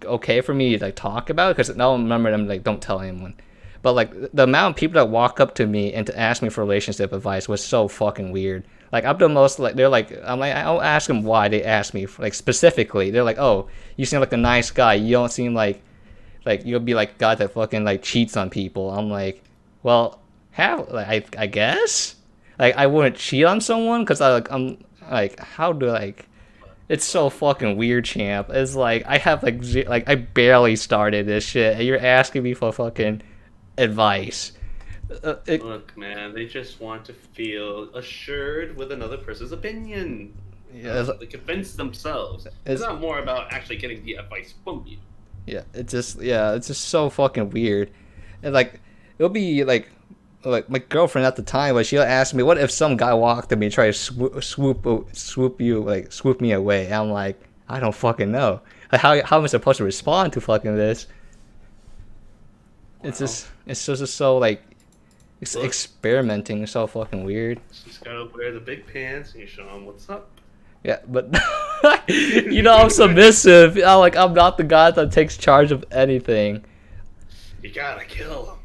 okay for me to like talk about it because now remember them like don't tell anyone. But like the amount of people that walk up to me and to ask me for relationship advice was so fucking weird. Like up to most like they're like I'm like I'll ask them why they ask me like specifically. They're like, oh, you seem like a nice guy. You don't seem like you'll be like guy that fucking like cheats on people. I'm like, well, how? Like I guess like I wouldn't cheat on someone because I'm like how do like. It's so fucking weird, champ. It's like I have like I barely started this shit, and you're asking me for fucking advice. Look, man, they just want to feel assured with another person's opinion. Yeah, they convince themselves. It's not more about actually getting the advice from you. Yeah, it's just so fucking weird. And like it'll be like my girlfriend at the time, but she'll ask me, "What if some guy walked to me and tried to swoop me away?" And I'm like, I don't fucking know. Like, how am I supposed to respond to fucking this? Wow. It's just so like experimenting, so fucking weird. She's gotta wear the big pants and you show them what's up. Yeah, but I'm submissive. I'm not the guy that takes charge of anything. You gotta kill him.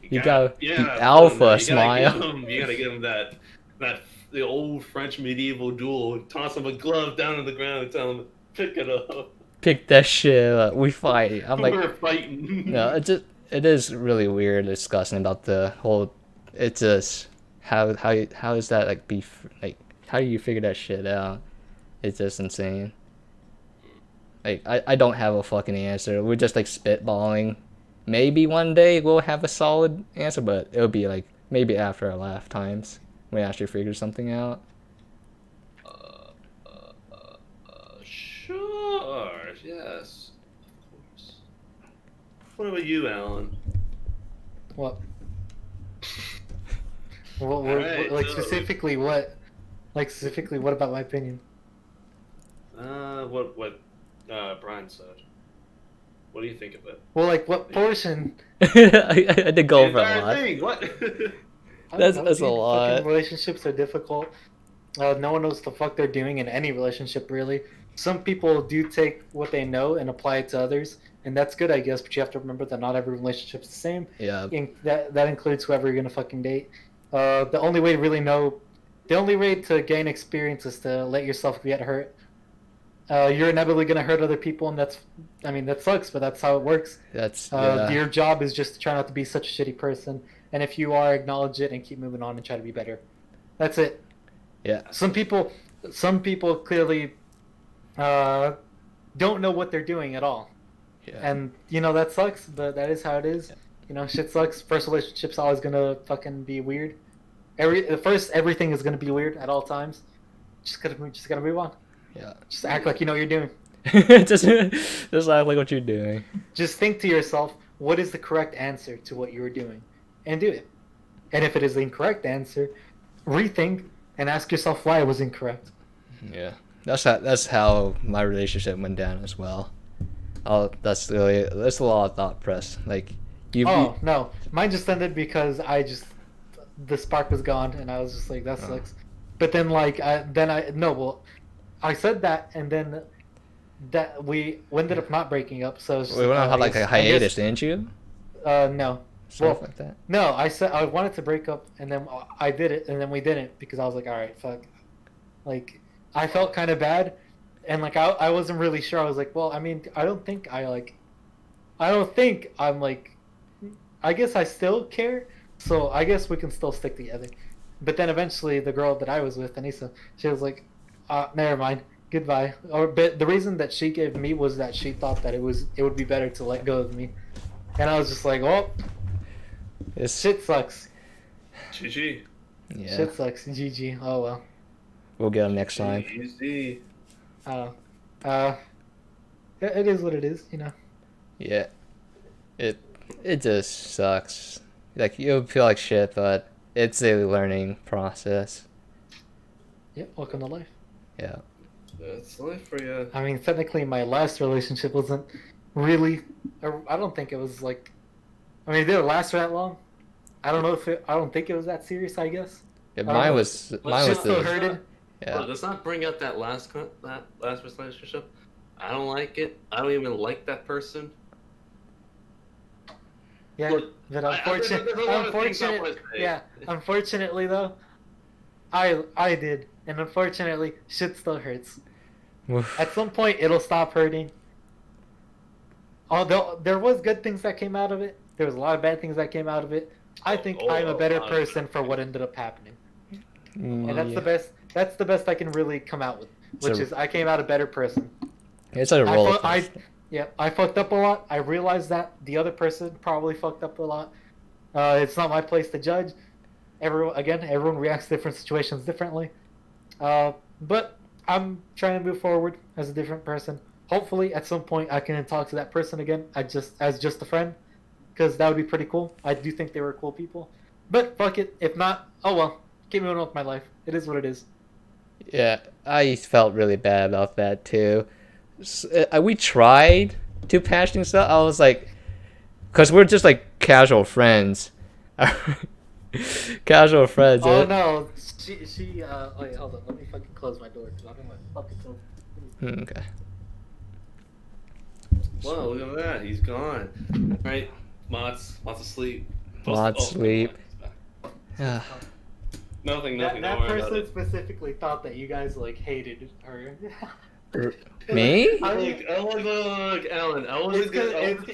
You gotta be alpha, smile. You gotta give him that the old French medieval duel. Toss him a glove down on the ground and tell him pick it up. Pick that shit up. We fight. I'm like, we're fighting. No, it is really weird discussing about the whole. It's just how is that like like how do you figure that shit out? It's just insane. Like I don't have a fucking answer. We're just like spitballing. Maybe one day we'll have a solid answer, but it'll be like maybe after our lifetimes we actually figure something out. Sure. Yes. Of course. What about you, Alan? What? Specifically what? Like specifically what about my opinion? What Brian said. What do you think of it? Well, like what portion? I did go over a lot. What? That's a lot. Fucking relationships are difficult. No one knows what the fuck they're doing in any relationship, really. Some people do take what they know and apply it to others, and that's good, I guess. But you have to remember that not every relationship's the same. Yeah. That includes whoever you're gonna fucking date. The only way to gain experience is to let yourself get hurt. You're inevitably gonna hurt other people, and that sucks, but that's how it works. Your job is just to try not to be such a shitty person, and if you are, acknowledge it and keep moving on and try to be better. That's it. Yeah. Some people clearly don't know what they're doing at all. Yeah. And that sucks, but that is how it is. Yeah. Shit sucks. First relationship's always gonna fucking be weird. Everything is gonna be weird at all times. Just gotta move on. Yeah. Just act like you know what you're doing. just act like what you're doing. Just think to yourself, what is the correct answer to what you're doing, and do it. And if it is the incorrect answer, rethink and ask yourself why it was incorrect. Yeah, that's how my relationship went down as well. That's a lot of thought press. Like no, mine just ended because the spark was gone, and I was just like that sucks. But then I said that, and then that we ended up not breaking up. So we went on have like a hiatus, didn't you? No. Stuff like that. No, I said I wanted to break up, and then I did it, and then we didn't because I was like, all right, fuck. Like, I felt kind of bad, and like I wasn't really sure. I was like, well, I mean, I don't think I like I don't think I'm like. I guess I still care, so I guess we can still stick together. But then eventually, the girl that I was with, Anissa, she was like, "Never mind, goodbye." But the reason that she gave me was that she thought that it would be better to let go of me, and I was just like, "Oh, shit sucks. GG. Yeah. Shit sucks. GG. Oh well." We'll get them next time. Easy. It is what it is, you know. Yeah. It just sucks. Like, you'll feel like shit, but it's a learning process. Yep, welcome to life. Yeah. That's life for you. I mean, technically, my last relationship wasn't really. I don't think it was like. I mean, it didn't last that long. I don't know if it. I don't think it was that serious. I guess. Yeah, don't mine know. was But mine shit was still the hurted. yeah. Look, let's not bring up that last relationship. I don't like it. I don't even like that person. Yeah, Look, but there's a lot of things I wanna say. unfortunately though, I did, and unfortunately, shit still hurts. At some point, it'll stop hurting. Although there was good things that came out of it, there was a lot of bad things that came out of it. I think I'm a better person for what ended up happening, and that's the best. That's the best I can really come out with, which is I came out a better person. It's a roller coaster. I fucked up a lot. I realized that the other person probably fucked up a lot. It's not my place to judge. Everyone reacts to different situations differently. But I'm trying to move forward as a different person. Hopefully, at some point, I can talk to that person again. As just a friend, because that would be pretty cool. I do think they were cool people. But fuck it. If not, oh well. Keep moving on with my life. It is what it is. Yeah, I felt really bad about that too. We tried to patch things up. I was like, because we're just like casual friends. Casual friends. Oh no, wait, hold on. Let me fucking close my door. Cause I'm in my fucking door. Okay. Whoa, look at that. He's gone. Right? Mott's asleep. Mott's sleep. Nothing. That Don't worry about person it. specifically thought that you guys like hated her. Me? Look, Alan. I wasn't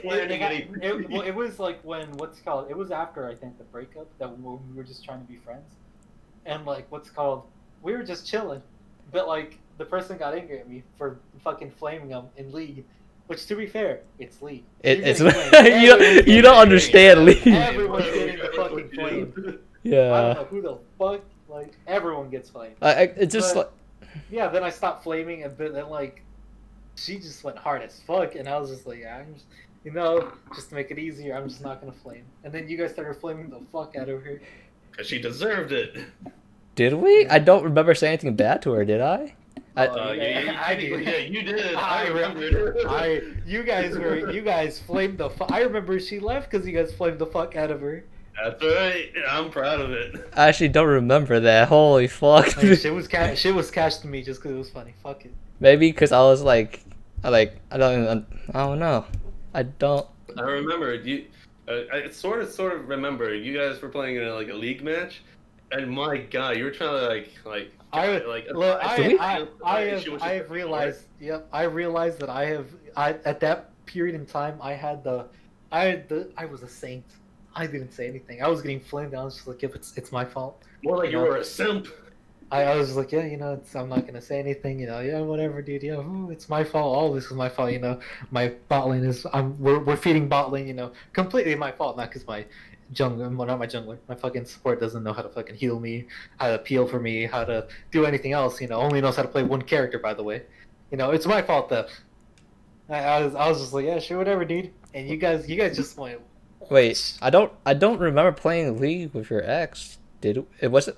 planning anything. It was like when it was after I think the breakup that we were just trying to be friends, and like we were just chilling, but like the person got angry at me for fucking flaming them in League, which to be fair, it's League. It's you don't understand League. Everyone's getting the fucking flame. Yeah. I don't know who the fuck. Like everyone gets flamed. It's just But, yeah, then I stopped flaming, and then like she just went hard as fuck, and I was just like, I'm just, just to make it easier, I'm just not gonna flame. And then you guys started flaming the fuck out of her. Because she deserved it. Did we? I don't remember saying anything bad to her. Did I? I did. Yeah, you did. I remember. You guys flamed the fuck. I remember she left because you guys flamed the fuck out of her. That's right. I'm proud of it. I actually don't remember that. Holy fuck. Like, shit was cashed to me just because it was funny. Fuck it. Maybe because I was like, I don't know. I don't. I remember you. I sort of remember you guys were playing in a league match, and my god, you were trying to I have realized. Yep, I realized that I at that period in time I was a saint. I didn't say anything. I was getting flamed. I was just like, it's my fault. More like you were a simp. I was just like, yeah, I'm not gonna say anything, yeah, whatever, dude, it's my fault. All this is my fault, My bot lane is, we're feeding bot lane, completely my fault, not because my jungler, well, not my jungler, my fucking support doesn't know how to fucking heal me, how to peel for me, how to do anything else, only knows how to play one character, by the way, it's my fault though. I was just like, yeah, sure, whatever, dude, and you guys just went. Wait, I don't remember playing League with your ex. It wasn't.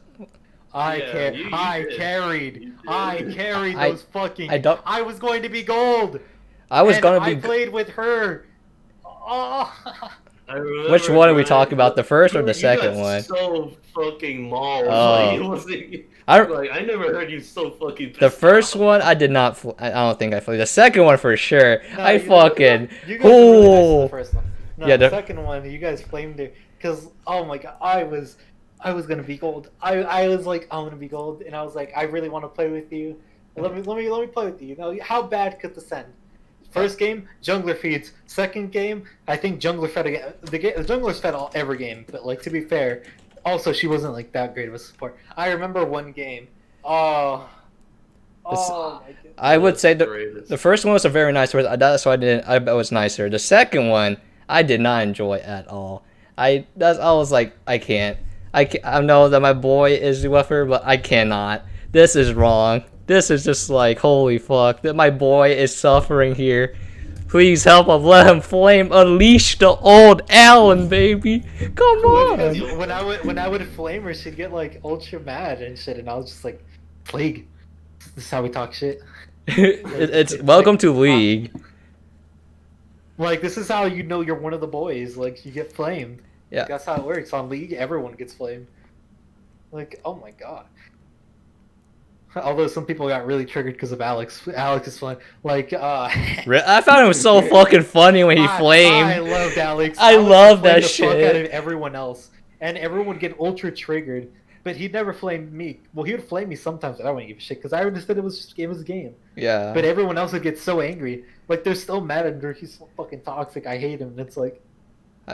I carried those fucking. I was going to be gold. I played with her. Oh. Which one are we talking about? The first or the second one? So fucking mauled. Oh. I never heard you so fucking pissed The first one, I did not. I don't think I played. The second one for sure. No, I fucking. You guys were really nice to the first one. No, yeah, the second one, you guys flamed it because oh my god, I was gonna be gold. I was like, I'm gonna be gold, and I was like, I really want to play with you. Let me play with you. How bad could this end? First game, jungler feeds. Second game, I think jungler fed again. The jungler's fed every game, but like to be fair, also she wasn't like that great of a support. I remember one game. Oh, my goodness. I would say the first one was a very nice one. That's why I was nicer. The second one I did not enjoy at all. I was like, I can't. I know that my boy is the wuffer, but I cannot. This is wrong. This is just like, holy fuck, that my boy is suffering here. Please help him, let him flame, unleash the old Alan, baby. Come on. When I would flame her, she'd get like ultra mad and shit, and I was just like, Plague. This is how we talk shit. it's welcome to League. Like, this is how you know you're one of the boys. Like, you get flamed. Yeah. That's how it works. On League, everyone gets flamed. Like, oh my god. Although some people got really triggered because of Alex. Alex is fun. Like, I found it was so fucking funny when he flamed. I loved Alex. I love that shit. The fuck out of everyone else. And everyone would get ultra triggered. But he'd never flame me. Well, he would flame me sometimes, but I wouldn't give a shit because I understood it was just a game. Yeah. But everyone else would get so angry. Like, they're still mad at him. He's so fucking toxic. I hate him. And it's like,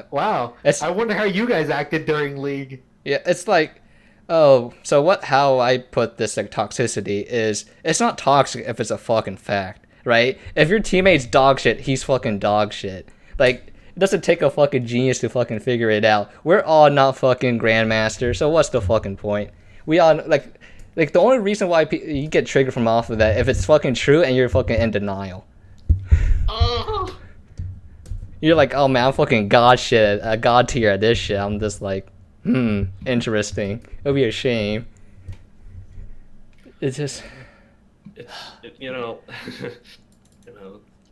wow. I wonder how you guys acted during League. Yeah, it's like, oh, so how I put this like toxicity is, it's not toxic if it's a fucking fact, right? If your teammate's dog shit, he's fucking dog shit. Like, it doesn't take a fucking genius to fucking figure it out. We're all not fucking grandmasters, so what's the fucking point? We all, like the only reason why you get triggered from off of that, if it's fucking true and you're fucking in denial. Oh. You're like, oh man, I'm fucking god shit, god tier at this shit. I'm just like, interesting. It'll be a shame. It's just... you know,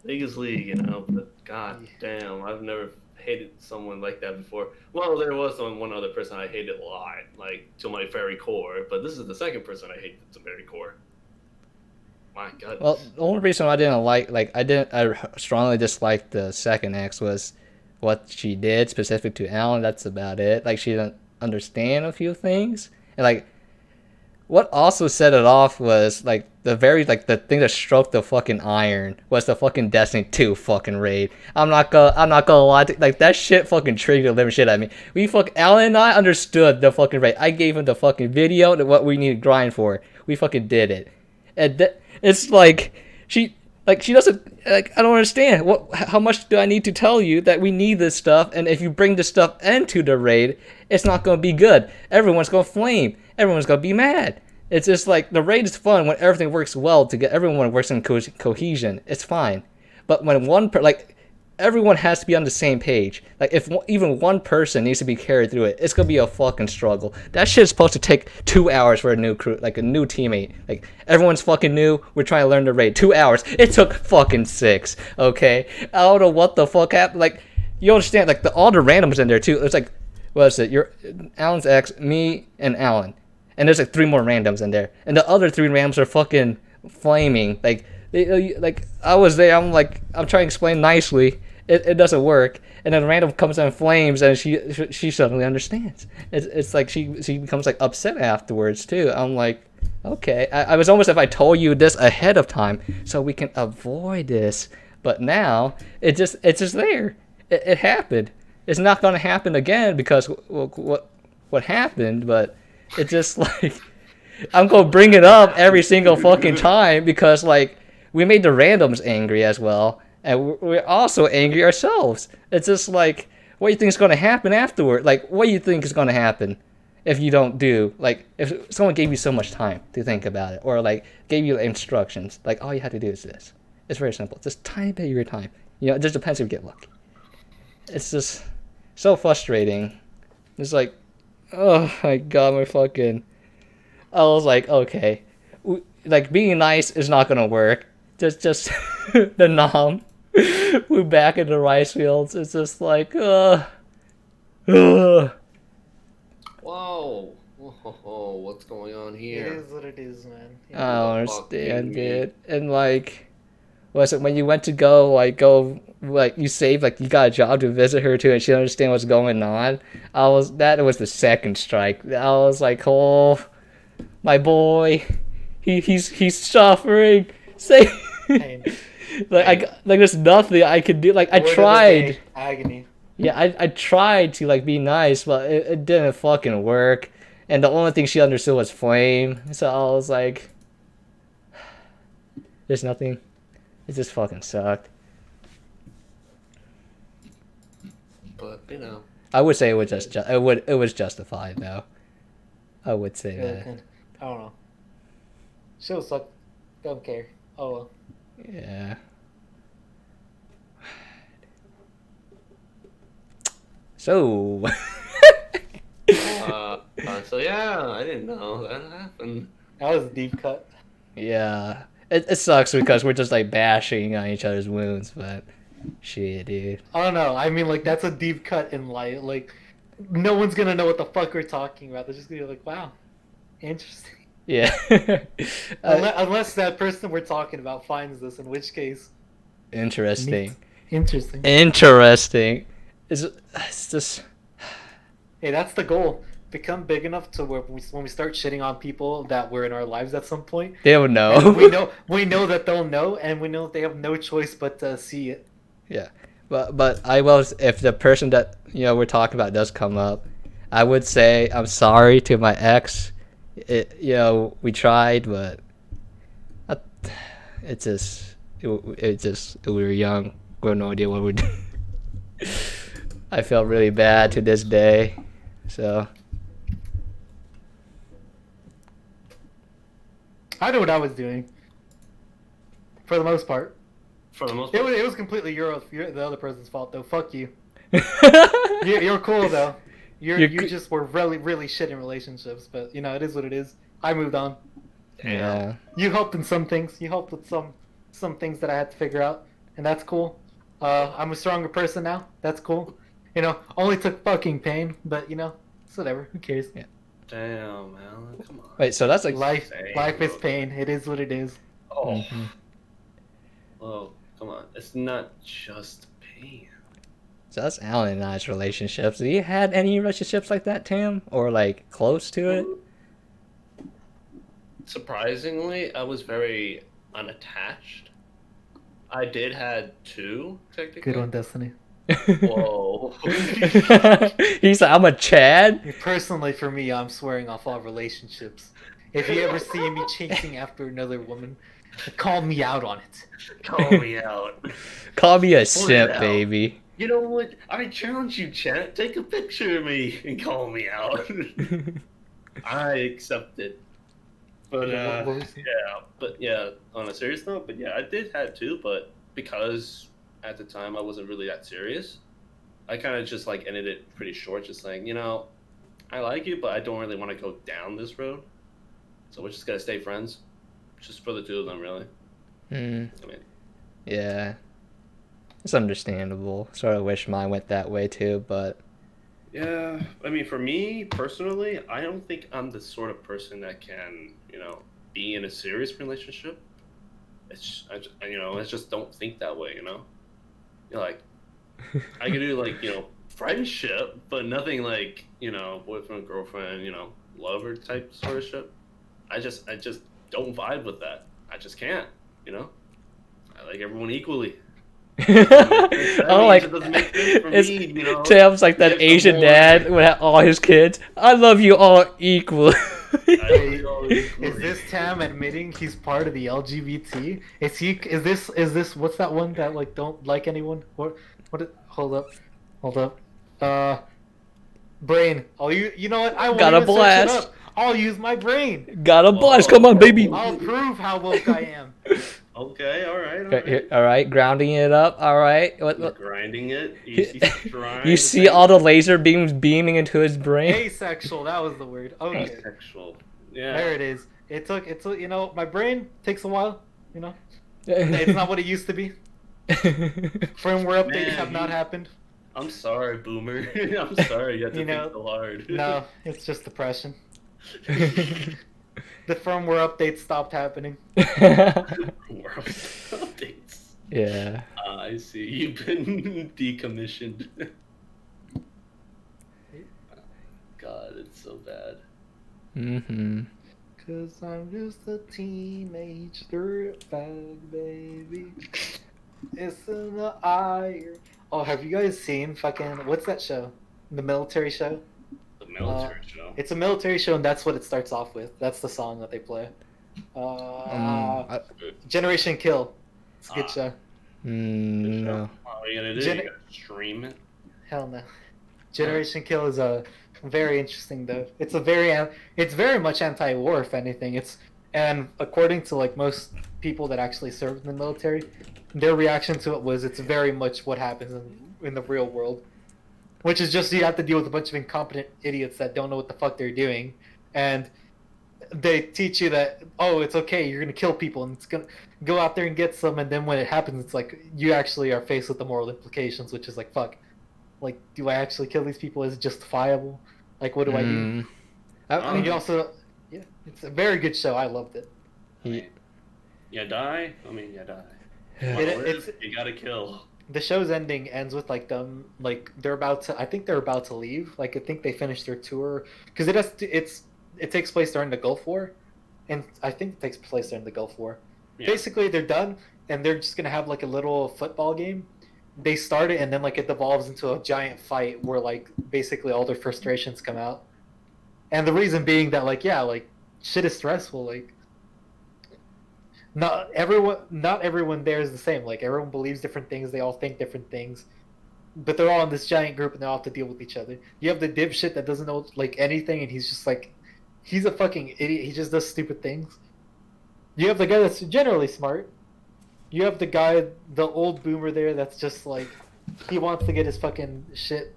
League is League, but god damn, I've never hated someone like that before. Well, there was one other person I hated a lot, like, to my very core, but this is the second person I hated to very core. My god. Well, the only reason I didn't I strongly disliked the second ex was what she did specific to Alan. That's about it. Like, she didn't understand a few things, and like, what also set it off was like the thing that stroked the fucking iron was the fucking Destiny 2 fucking raid. I'm not gonna lie, like that shit fucking triggered the living shit at me. Alan and I understood the fucking raid. I gave him the fucking video to what we need to grind for. We fucking did it, and it's like she doesn't, like, I don't understand. How much do I need to tell you that we need this stuff? And if you bring this stuff into the raid, it's not gonna be good. Everyone's gonna flame. Everyone's gonna be mad. It's just like, the raid is fun when everything works well to get everyone works in cohesion. It's fine, but when everyone has to be on the same page. Like, if even one person needs to be carried through it, it's gonna be a fucking struggle. That shit's supposed to take 2 hours for a new crew, like a new teammate. Like, everyone's fucking new. We're trying to learn the raid. 2 hours. It took fucking 6. Okay, I don't know what the fuck happened. Like, you understand? Like, all the randoms in there too. It's like, what is it? You're Alan's ex, me, and Alan, and there's like 3 more randoms in there, and the other 3 randoms are fucking flaming. Like I was there. I'm trying to explain nicely. It doesn't work, and then random comes in flames, and she suddenly understands. It's like she becomes like upset afterwards too. I'm like, okay, I was almost, if I told you this ahead of time so we can avoid this, but now it's just there. It happened. It's not gonna happen again because what happened, but it's just like, I'm gonna bring it up every single fucking time because like, we made the randoms angry as well. And we're also angry ourselves. It's just like, what do you think is going to happen afterward? Like, what do you think is going to happen if you don't do, like, if someone gave you so much time to think about it, or like gave you instructions, like, all you have to do is this. It's very simple. Just tiny bit of your time. It just depends if you get lucky. It's just so frustrating. It's like, oh my god, I was like, okay, like, being nice is not going to work. Just the nom. We're back in the rice fields. It's just like, Whoa. Whoa, what's going on here? It is what it is, man. I don't understand it. And like, was it when you went to go, you saved, like, you got a job to visit her too, and she didn't understand what's going on? That was the second strike. I was like, oh, my boy, he's suffering. Say, like there's nothing I could do. Like I Word of the tried. day, agony. Yeah, I tried to like be nice, but it didn't fucking work. And the only thing she understood was flame. So I was like, there's nothing. It just fucking sucked. But I would say it was it was justified though. I would say Yeah, that. I don't know. She'll suck. Don't care. Oh well. Yeah. So. So yeah, I didn't know that happened. That was a deep cut. Yeah. It sucks because we're just like bashing on each other's wounds, but shit, dude. I don't know. I mean, like that's a deep cut in light. Like, no one's gonna know what the fuck we're talking about. They're just gonna be like, "Wow, interesting." Yeah. Unless that person we're talking about finds this, in which case, Interesting. interesting. Interesting. It's just. Hey, that's the goal. Become big enough to where when we start shitting on people that were in our lives at some point, They don't know. and we know that they'll know, and we know that they have no choice but to see it. Yeah, but I will, if the person that we're talking about does come up, I would say I'm sorry to my ex. We tried, but it just we were young. We had no idea what we're doing. I felt really bad to this day, so. I know what I was doing. For the most part. For the most part. It was completely the other person's fault, though. Fuck you. You're cool, though. You just were really, really shit in relationships, but, it is what it is. I moved on. Yeah. You helped in some things. You helped with some things that I had to figure out, and that's cool. I'm a stronger person now. That's cool. Only took fucking pain, but, it's whatever. Who cares? Yeah. Damn, man. Come on. Wait, so that's like Life is pain. It is what it is. Oh. Mm-hmm. Oh, come on. It's not just pain. So that's Alan and I's relationships. Have you had any relationships like that, Tam? Or like close to it? Surprisingly, I was very unattached. I did had 2, technically. Good one, Destiny. Whoa. He's like, I'm a Chad? Personally, for me, I'm swearing off all relationships. If you ever see me chasing after another woman, call me out on it. Call me out. Call me a Point simp, it out. baby. You know what? I challenge you, chat. Take a picture of me and call me out. I accept it. But on a serious note, I did have 2, but because at the time I wasn't really that serious, I kind of just like ended it pretty short, just saying, I like you, but I don't really want to go down this road. So we're just gonna stay friends, just for the 2 of them, really. Yeah, it's understandable. Sort of wish mine went that way too, but yeah, I mean, for me personally, I don't think I'm the sort of person that can, be in a serious relationship. I just don't think that way, Like, I could do like, friendship, but nothing like, boyfriend, girlfriend, lover type sort of shit. I just don't vibe with that. I just can't, I like everyone equally. Oh, like Tam's like that Asian dad with all his kids. I love you all equally. Is this Tam admitting he's part of the LGBT? Is this what's that one that like don't like anyone? Hold up. Brain. Oh, you know what? I won't Got a even search it blast. up. I'll use my brain. Got a blast. Come on, baby. I'll prove how woke I am. Okay, all right. Okay, all right, grounding it up. All right. What? Grinding it. You see all the laser beams beaming into his brain. Asexual. That was the word. Okay. Asexual. Yeah. There it is. It took. My brain takes a while. It's not what it used to be. Firmware updates have not happened. I'm sorry, Boomer. I'm sorry you had to think so hard. No, it's just depression. The firmware updates stopped happening. Updates. Yeah. I see. You've been decommissioned. God, it's so bad. Mm-hmm. 'Cause I'm just a teenage dirtbag, baby. It's in the eye. Oh, have you guys seen fucking what's that show? The military show. The military show. It's a military show, and that's what it starts off with. That's the song that they play. Generation Kill. It's a good show. No. What are you gonna do? You gotta stream it? Hell no. Generation Kill is a very interesting though. It's very much anti-war if anything. And according to like most people that actually served in the military, their reaction to it was it's very much what happens in the real world, which is just you have to deal with a bunch of incompetent idiots that don't know what the fuck they're doing, and they teach you that it's okay, you're gonna kill people and it's gonna go out there and get some, and then when it happens it's like you actually are faced with the moral implications, which is like fuck, like do I actually kill these people? Is it justifiable? Like what do I do? I mean, you also it's a very good show. I loved it. You die? I mean, you die. You gotta kill. The show's ending ends with like them like they're about to. I think they're about to leave. Like I think they finished their tour because it takes place during the Gulf War, and I think it takes place during the Gulf War. Yeah. Basically, they're done, and they're just gonna have like a little football game. They start it, and then like it devolves into a giant fight where like basically all their frustrations come out, and the reason being that like shit is stressful. Like not everyone there is the same. Like everyone believes different things. They all think different things, but they're all in this giant group and they all have to deal with each other. You have the dipshit that doesn't know like anything, and he's just like, he's a fucking idiot. He just does stupid things. You have the guy that's generally smart. You have the guy, the old boomer there that's just like, he wants to get his fucking shit.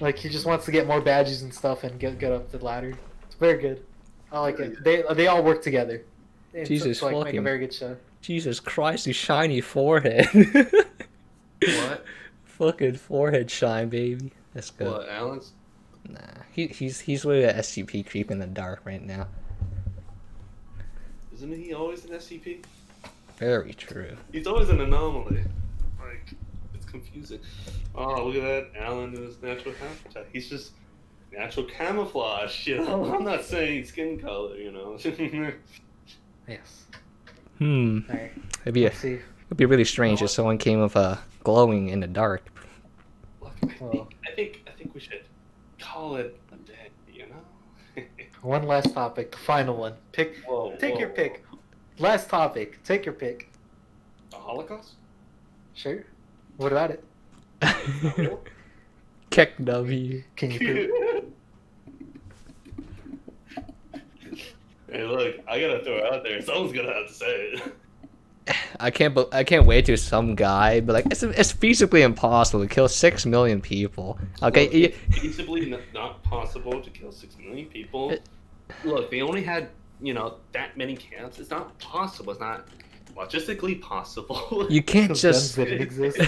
Like he just wants to get more badges and stuff and get up the ladder. It's very good. I like it. They all work together. Jesus like fucking. Make a very good show. Jesus Christ, his shiny forehead. What? Fucking forehead shine, baby. That's good. What, Alan's? Nah, he's with an SCP creep in the dark right now. Isn't he always an SCP? Very true. He's always an anomaly. Like, it's confusing. Oh, look at that. Alan in his natural habitat. He's just natural camouflage, you know? I'm not saying skin color, you know? Yes. Alright. It'd be really strange if someone came with a glowing in the dark. Look, I think we should call it a day, you know? One last topic, the final one. Take your pick. Last topic. Take your pick. The Holocaust? Sure. What about it? Keck W. Can you prove? Hey, look, I gotta throw it out there. Someone's gonna have to say it. I can't wait to some guy, but like it's feasibly impossible to kill 6 million people. Okay, look, it's feasibly not possible to kill 6 million people. Look, they only had that many camps. It's not possible. It's not logistically possible. You can't just didn't exist.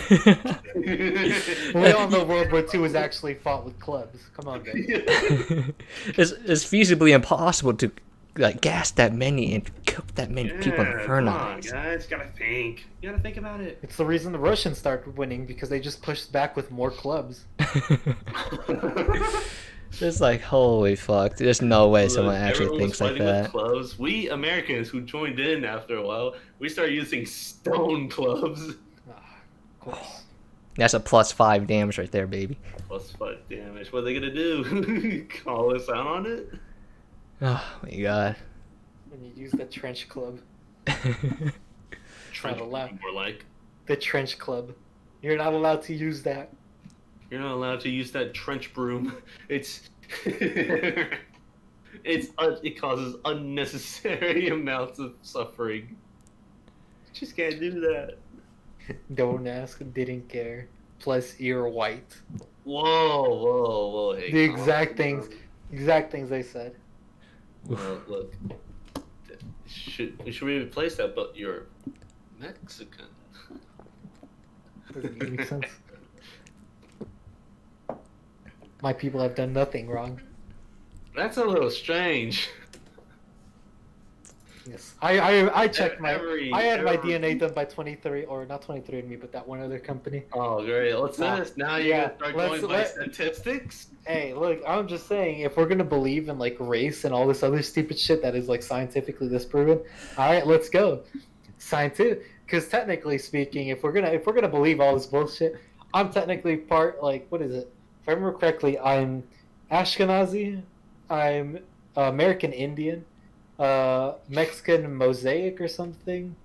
We all know World War II was actually fought with clubs. Come on, guys. It's feasibly impossible to like gas that many and cook that many people in Come furnace. on, guys, gotta think. You gotta think about it. It's the reason the Russians started winning because they just pushed back with more clubs. It's like holy fuck. There's no way someone actually thinks like that. Clubs. We Americans who joined in after a while, we started using stone clubs. Of course. That's a +5 damage right there, baby. +5 damage. What are they gonna do? Call us out on it? Oh my god. When you use the trench club. Trench more like. The trench club. You're not allowed to use that. You're not allowed to use that trench broom. It causes unnecessary amounts of suffering. Just can't do that. Don't ask, didn't care. Plus you're white. Whoa. Hey, the exact things they said. Well, look. Should we replace that? But you're Mexican. Doesn't make sense. My people have done nothing wrong. That's a little strange. Yes, I checked my DNA done by 23 or not 23andMe, but that one other company. Oh great! What's this? Now you're gonna start going by statistics? Hey, look, I'm just saying, if we're gonna believe in like race and all this other stupid shit that is like scientifically disproven, all right, let's go. Scientific. because technically speaking, if we're gonna believe all this bullshit, I'm technically part like what is it? If I remember correctly, I'm Ashkenazi, I'm American Indian, Mexican Mosaic or something,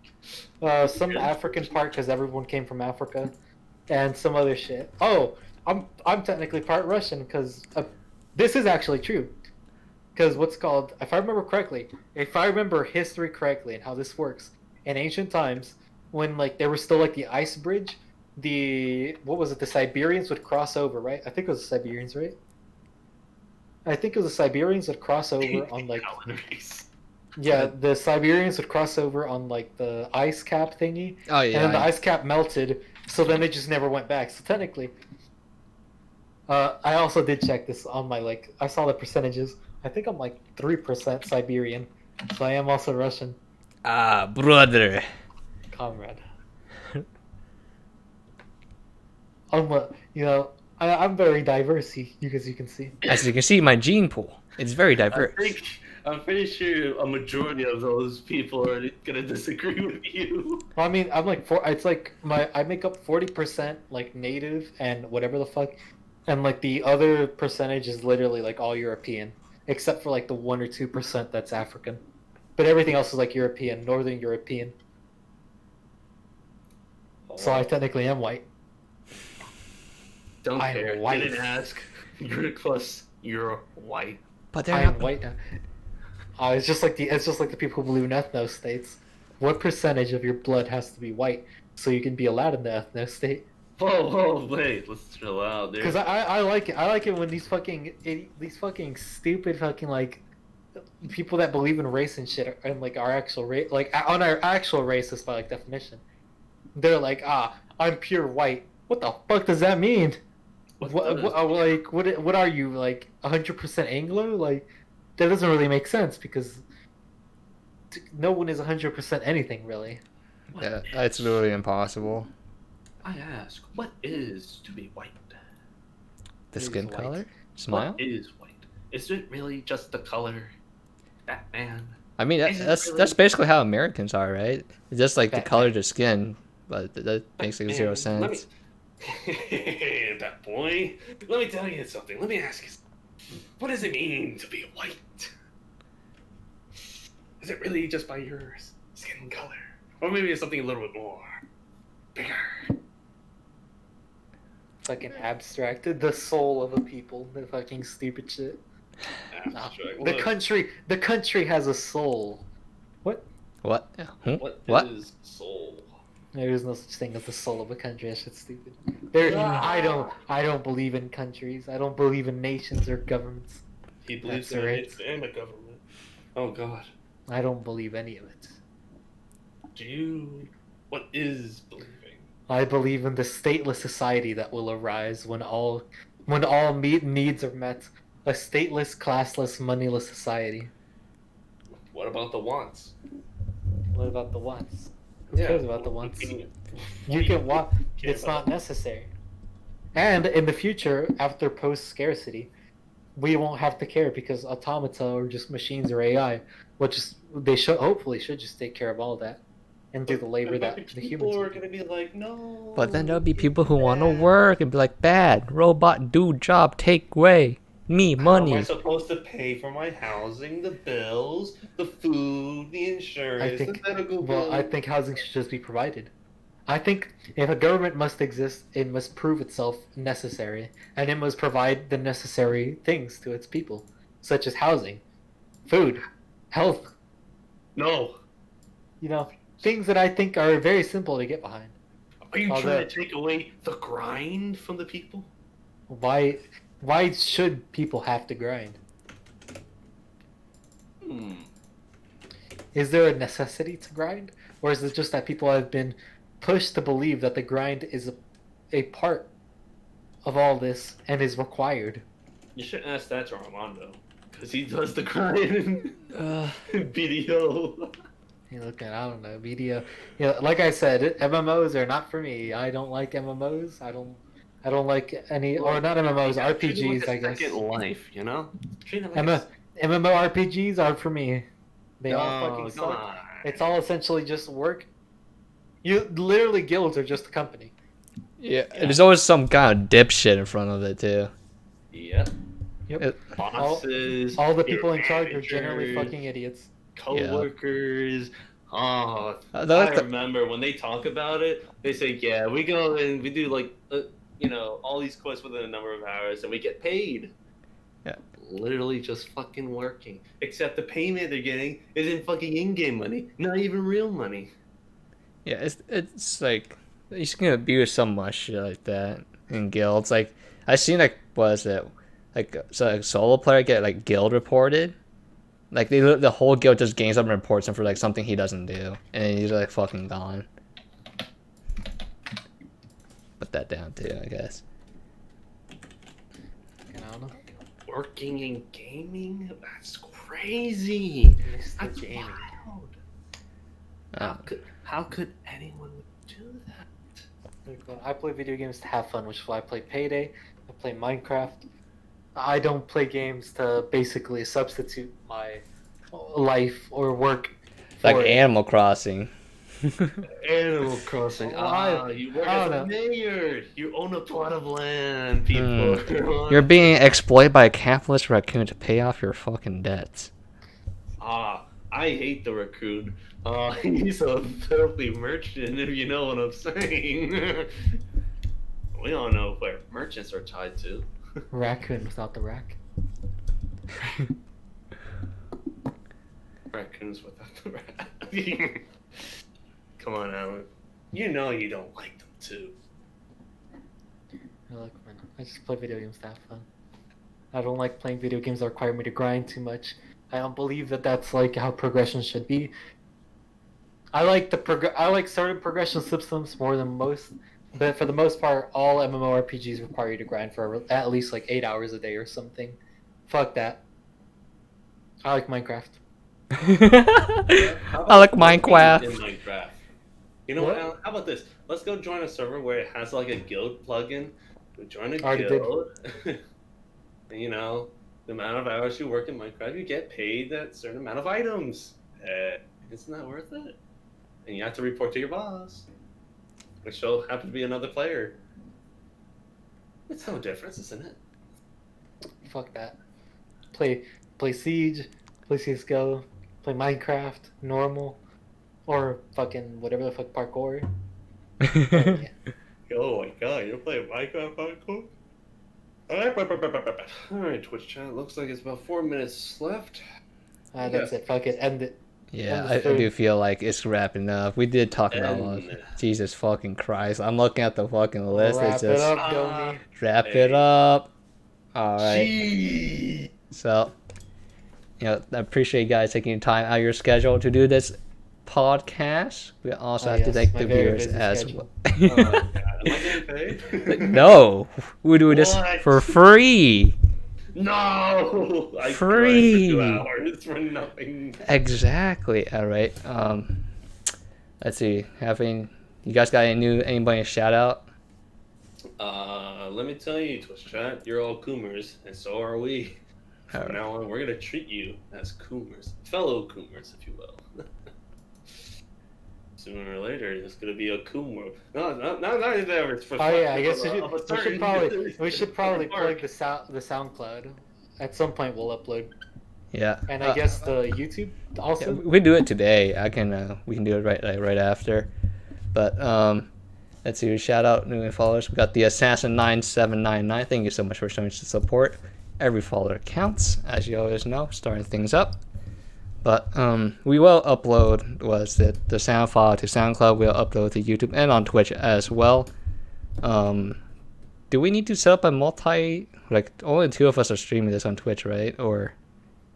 some African part because everyone came from Africa, and some other shit. Oh, I'm technically part Russian because this is actually true. Because what's called, if I remember history correctly and how this works, in ancient times, when like there was still like the ice bridge, the Siberians would cross over, right? I think it was the Siberians, right? I think it was the Siberians would cross over on like yeah, the Siberians would cross over on like the ice cap thingy, Oh yeah. and then the ice cap melted, so then they just never went back. So technically, I also did check this on my like I saw the percentages. I think I'm like 3% Siberian, so I am also Russian. Ah, brother. Comrade. I'm very diverse, as you can see. As you can see, my gene pool, it's very diverse. I'm pretty sure a majority of those people are gonna disagree with you. Well, I mean, I'm like it's like I make up 40% like native and whatever the fuck, and like the other percentage is literally like all European, except for like the 1 or 2% that's African, but everything else is like European, Northern European. So I technically am white. Don't care. White. Didn't ask. You're plus. You're white. But I am white now. It's just like the people who believe in ethno states. What percentage of your blood has to be white so you can be allowed in the ethno state? Whoa, wait, let's chill out, dude. Because I like it. I like it when these fucking stupid fucking like people that believe in race and shit and like our actual race, like on our actual race by like definition, they're like, I'm pure white. What the fuck does that mean? What are you, like 100% Anglo? Like that doesn't really make sense because no one is 100% anything really. Yeah, it's literally impossible. I ask, what is to be white? The skin color? Smile? What is white? Is it really just the color? Batman? I mean, that's basically how Americans are, right? It's just like the color of their skin, but that makes like zero sense. That boy, let me tell you something. Let me ask you, what does it mean to be white? Is it really just by your skin color? Or maybe it's something a little bit more bigger? Fucking abstract. The soul of a people. The fucking stupid shit. The country has a soul. What? What? What is soul? There is no such thing as the soul of a country. That shit's stupid. I don't believe in countries. I don't believe in nations or governments. He believes in it and a government. Oh god. I don't believe any of it. What is believing? I believe in the stateless society that will arise when all needs are met. A stateless, classless, moneyless society. What about the wants? What about the wants? Who cares about the wants? You can want. It's not necessary. And in the future, after post-scarcity, we won't have to care because automata or just machines or AI, they hopefully should just take care of all that and do the labor that the humans. People are gonna be like, no. But then there'll be people who want to work and be like, bad robot, do job, take away me money. How am I supposed to pay for my housing, the bills, the food, the insurance, the medical bills? Well, I think housing should just be provided. I think if a government must exist, it must prove itself necessary, and it must provide the necessary things to its people, such as housing, food, health. No. Things that I think are very simple to get behind. Are you trying to take away the grind from the people? Why should people have to grind? Is there a necessity to grind? Or is it just that people have been pushed to believe that the grind is a part of all this and is required? You should ask that to Armando. Because he does the grind in BDO. I don't know, media. Like I said, MMOs are not for me. I don't like MMOs. I don't like any, or not MMOs, RPGs, I guess. Second life, MMORPGs are for me. They all fucking suck. It's all essentially just work, You literally guilds are just a company. Yeah, there's always some kind of dipshit in front of it too. Yep. Yep. Bosses. All the your people in charge are managers, generally fucking idiots. co-workers. Oh, That's I remember when they talk about it, they say, yeah, we go and we do like, all these quests within a number of hours and we get paid. Yeah. Literally just fucking working. Except the payment they're getting isn't fucking in-game money, not even real money. Yeah, it's like you just gonna abuse so much shit like that in guilds. Like I seen like what is it, like so like solo player get like guild reported. Like the whole guild just gains up and reports him for like something he doesn't do, and then he's like fucking gone. Put that down too, I guess. I don't know. Working in gaming? That's crazy. That's gaming. wild. How could anyone do that? I play video games to have fun, which is why I play Payday. I play Minecraft. I don't play games to basically substitute my life or work. Like for it. Animal Crossing. Animal Crossing. You work as a mayor. You own a plot of land, people. You're being exploited by a capitalist raccoon to pay off your fucking debts. I hate the raccoon. He's a filthy merchant, if you know what I'm saying. We all know where merchants are tied to. Raccoon without the rack. Raccoons without the rack. Come on, Alan. You know you don't like them too. I just play video games to have fun. I don't like playing video games that require me to grind too much. I don't believe that that's like how progression should be. I like I like certain progression systems more than most, but for the most part, all MMORPGs require you to grind for at least like 8 hours a day or something. Fuck that. I like Minecraft. I like Minecraft. In Minecraft. You know what, Alan? How about this? Let's go join a server where it has like a guild plugin. We join a guild. And, the amount of hours you work in Minecraft, you get paid that certain amount of items. Isn't that worth it? And you have to report to your boss, which will happen to be another player. It's no difference, isn't it? Fuck that. Play Siege, play CSGO, play Minecraft, normal, or fucking whatever the fuck parkour. Yeah. Oh my god, you're playing Minecraft parkour? Alright, Twitch chat. Looks like it's about 4 minutes left. That's it. Fuck it. End it. Yeah, I do feel like it's wrapping up. We did talk about Jesus fucking Christ. I'm looking at the fucking list. Wrap it up, Domi. Wrap it up. All right. Gee. So, I appreciate you guys taking time out of your schedule to do this podcast. We also have to thank the viewers as well. Am I getting paid? No, we do this for free. No, I free. 2 hours for nothing. Exactly. All right. Let's see. You guys got anybody to shout out? Let me tell you, Twitch chat, you're all Coomers, and so are we. From now on, we're gonna treat you as Coomers, fellow Coomers, if you will. Sooner or later, it's gonna be a Coom World. No, not ever. I guess we should probably plug the SoundCloud. At some point, we'll upload. Yeah. And I guess the YouTube also. Yeah, we do it today. We can do it right after. But let's see. Shout out new followers. We got the Assassin 9799. Thank you so much for showing us the support. Every follower counts, as you always know. Starting things up. But we will upload the sound file to SoundCloud. We'll upload to YouTube and on Twitch as well. Do we need to set up a only 2 of us are streaming this on Twitch, right? Or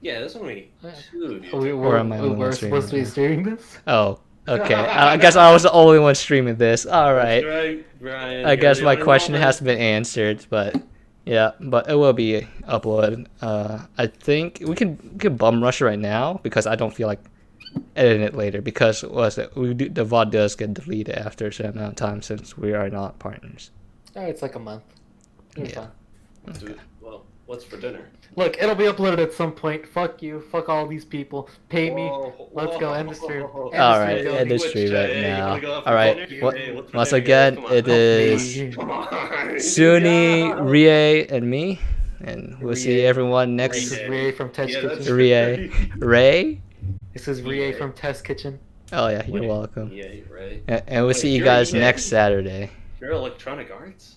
yeah, there's only 2. We're supposed to be streaming this? Oh, okay. I guess I was the only one streaming this. All right. That's right, Brian. I guess my question has been answered, but. Yeah, but it will be uploaded. I think we can bum rush it right now because I don't feel like editing it later because the VOD does get deleted after a certain amount of time since we are not partners. Oh, it's like a month. Yeah. Okay. Well, What's for dinner? Look, it'll be uploaded at some point. Fuck you. Fuck all these people. Pay me. Let's go end the stream. Whoa. All right, Go. end the stream right Hey, you now. wanna go out for All right. dinner? Hey, what's for Once dinner, again, guys? Come on. it is Come on. Suni, Yeah. Rie, and me, and we'll see Rie. everyone This next. is Rei from Test Yeah, that's Kitchen. Rie, Ray. This is Rei from Test Kitchen. Oh yeah, you're Wait, welcome. Yeah, you're right. And we'll Wait, see you you're guys EA? next Saturday. You're Electronic Arts?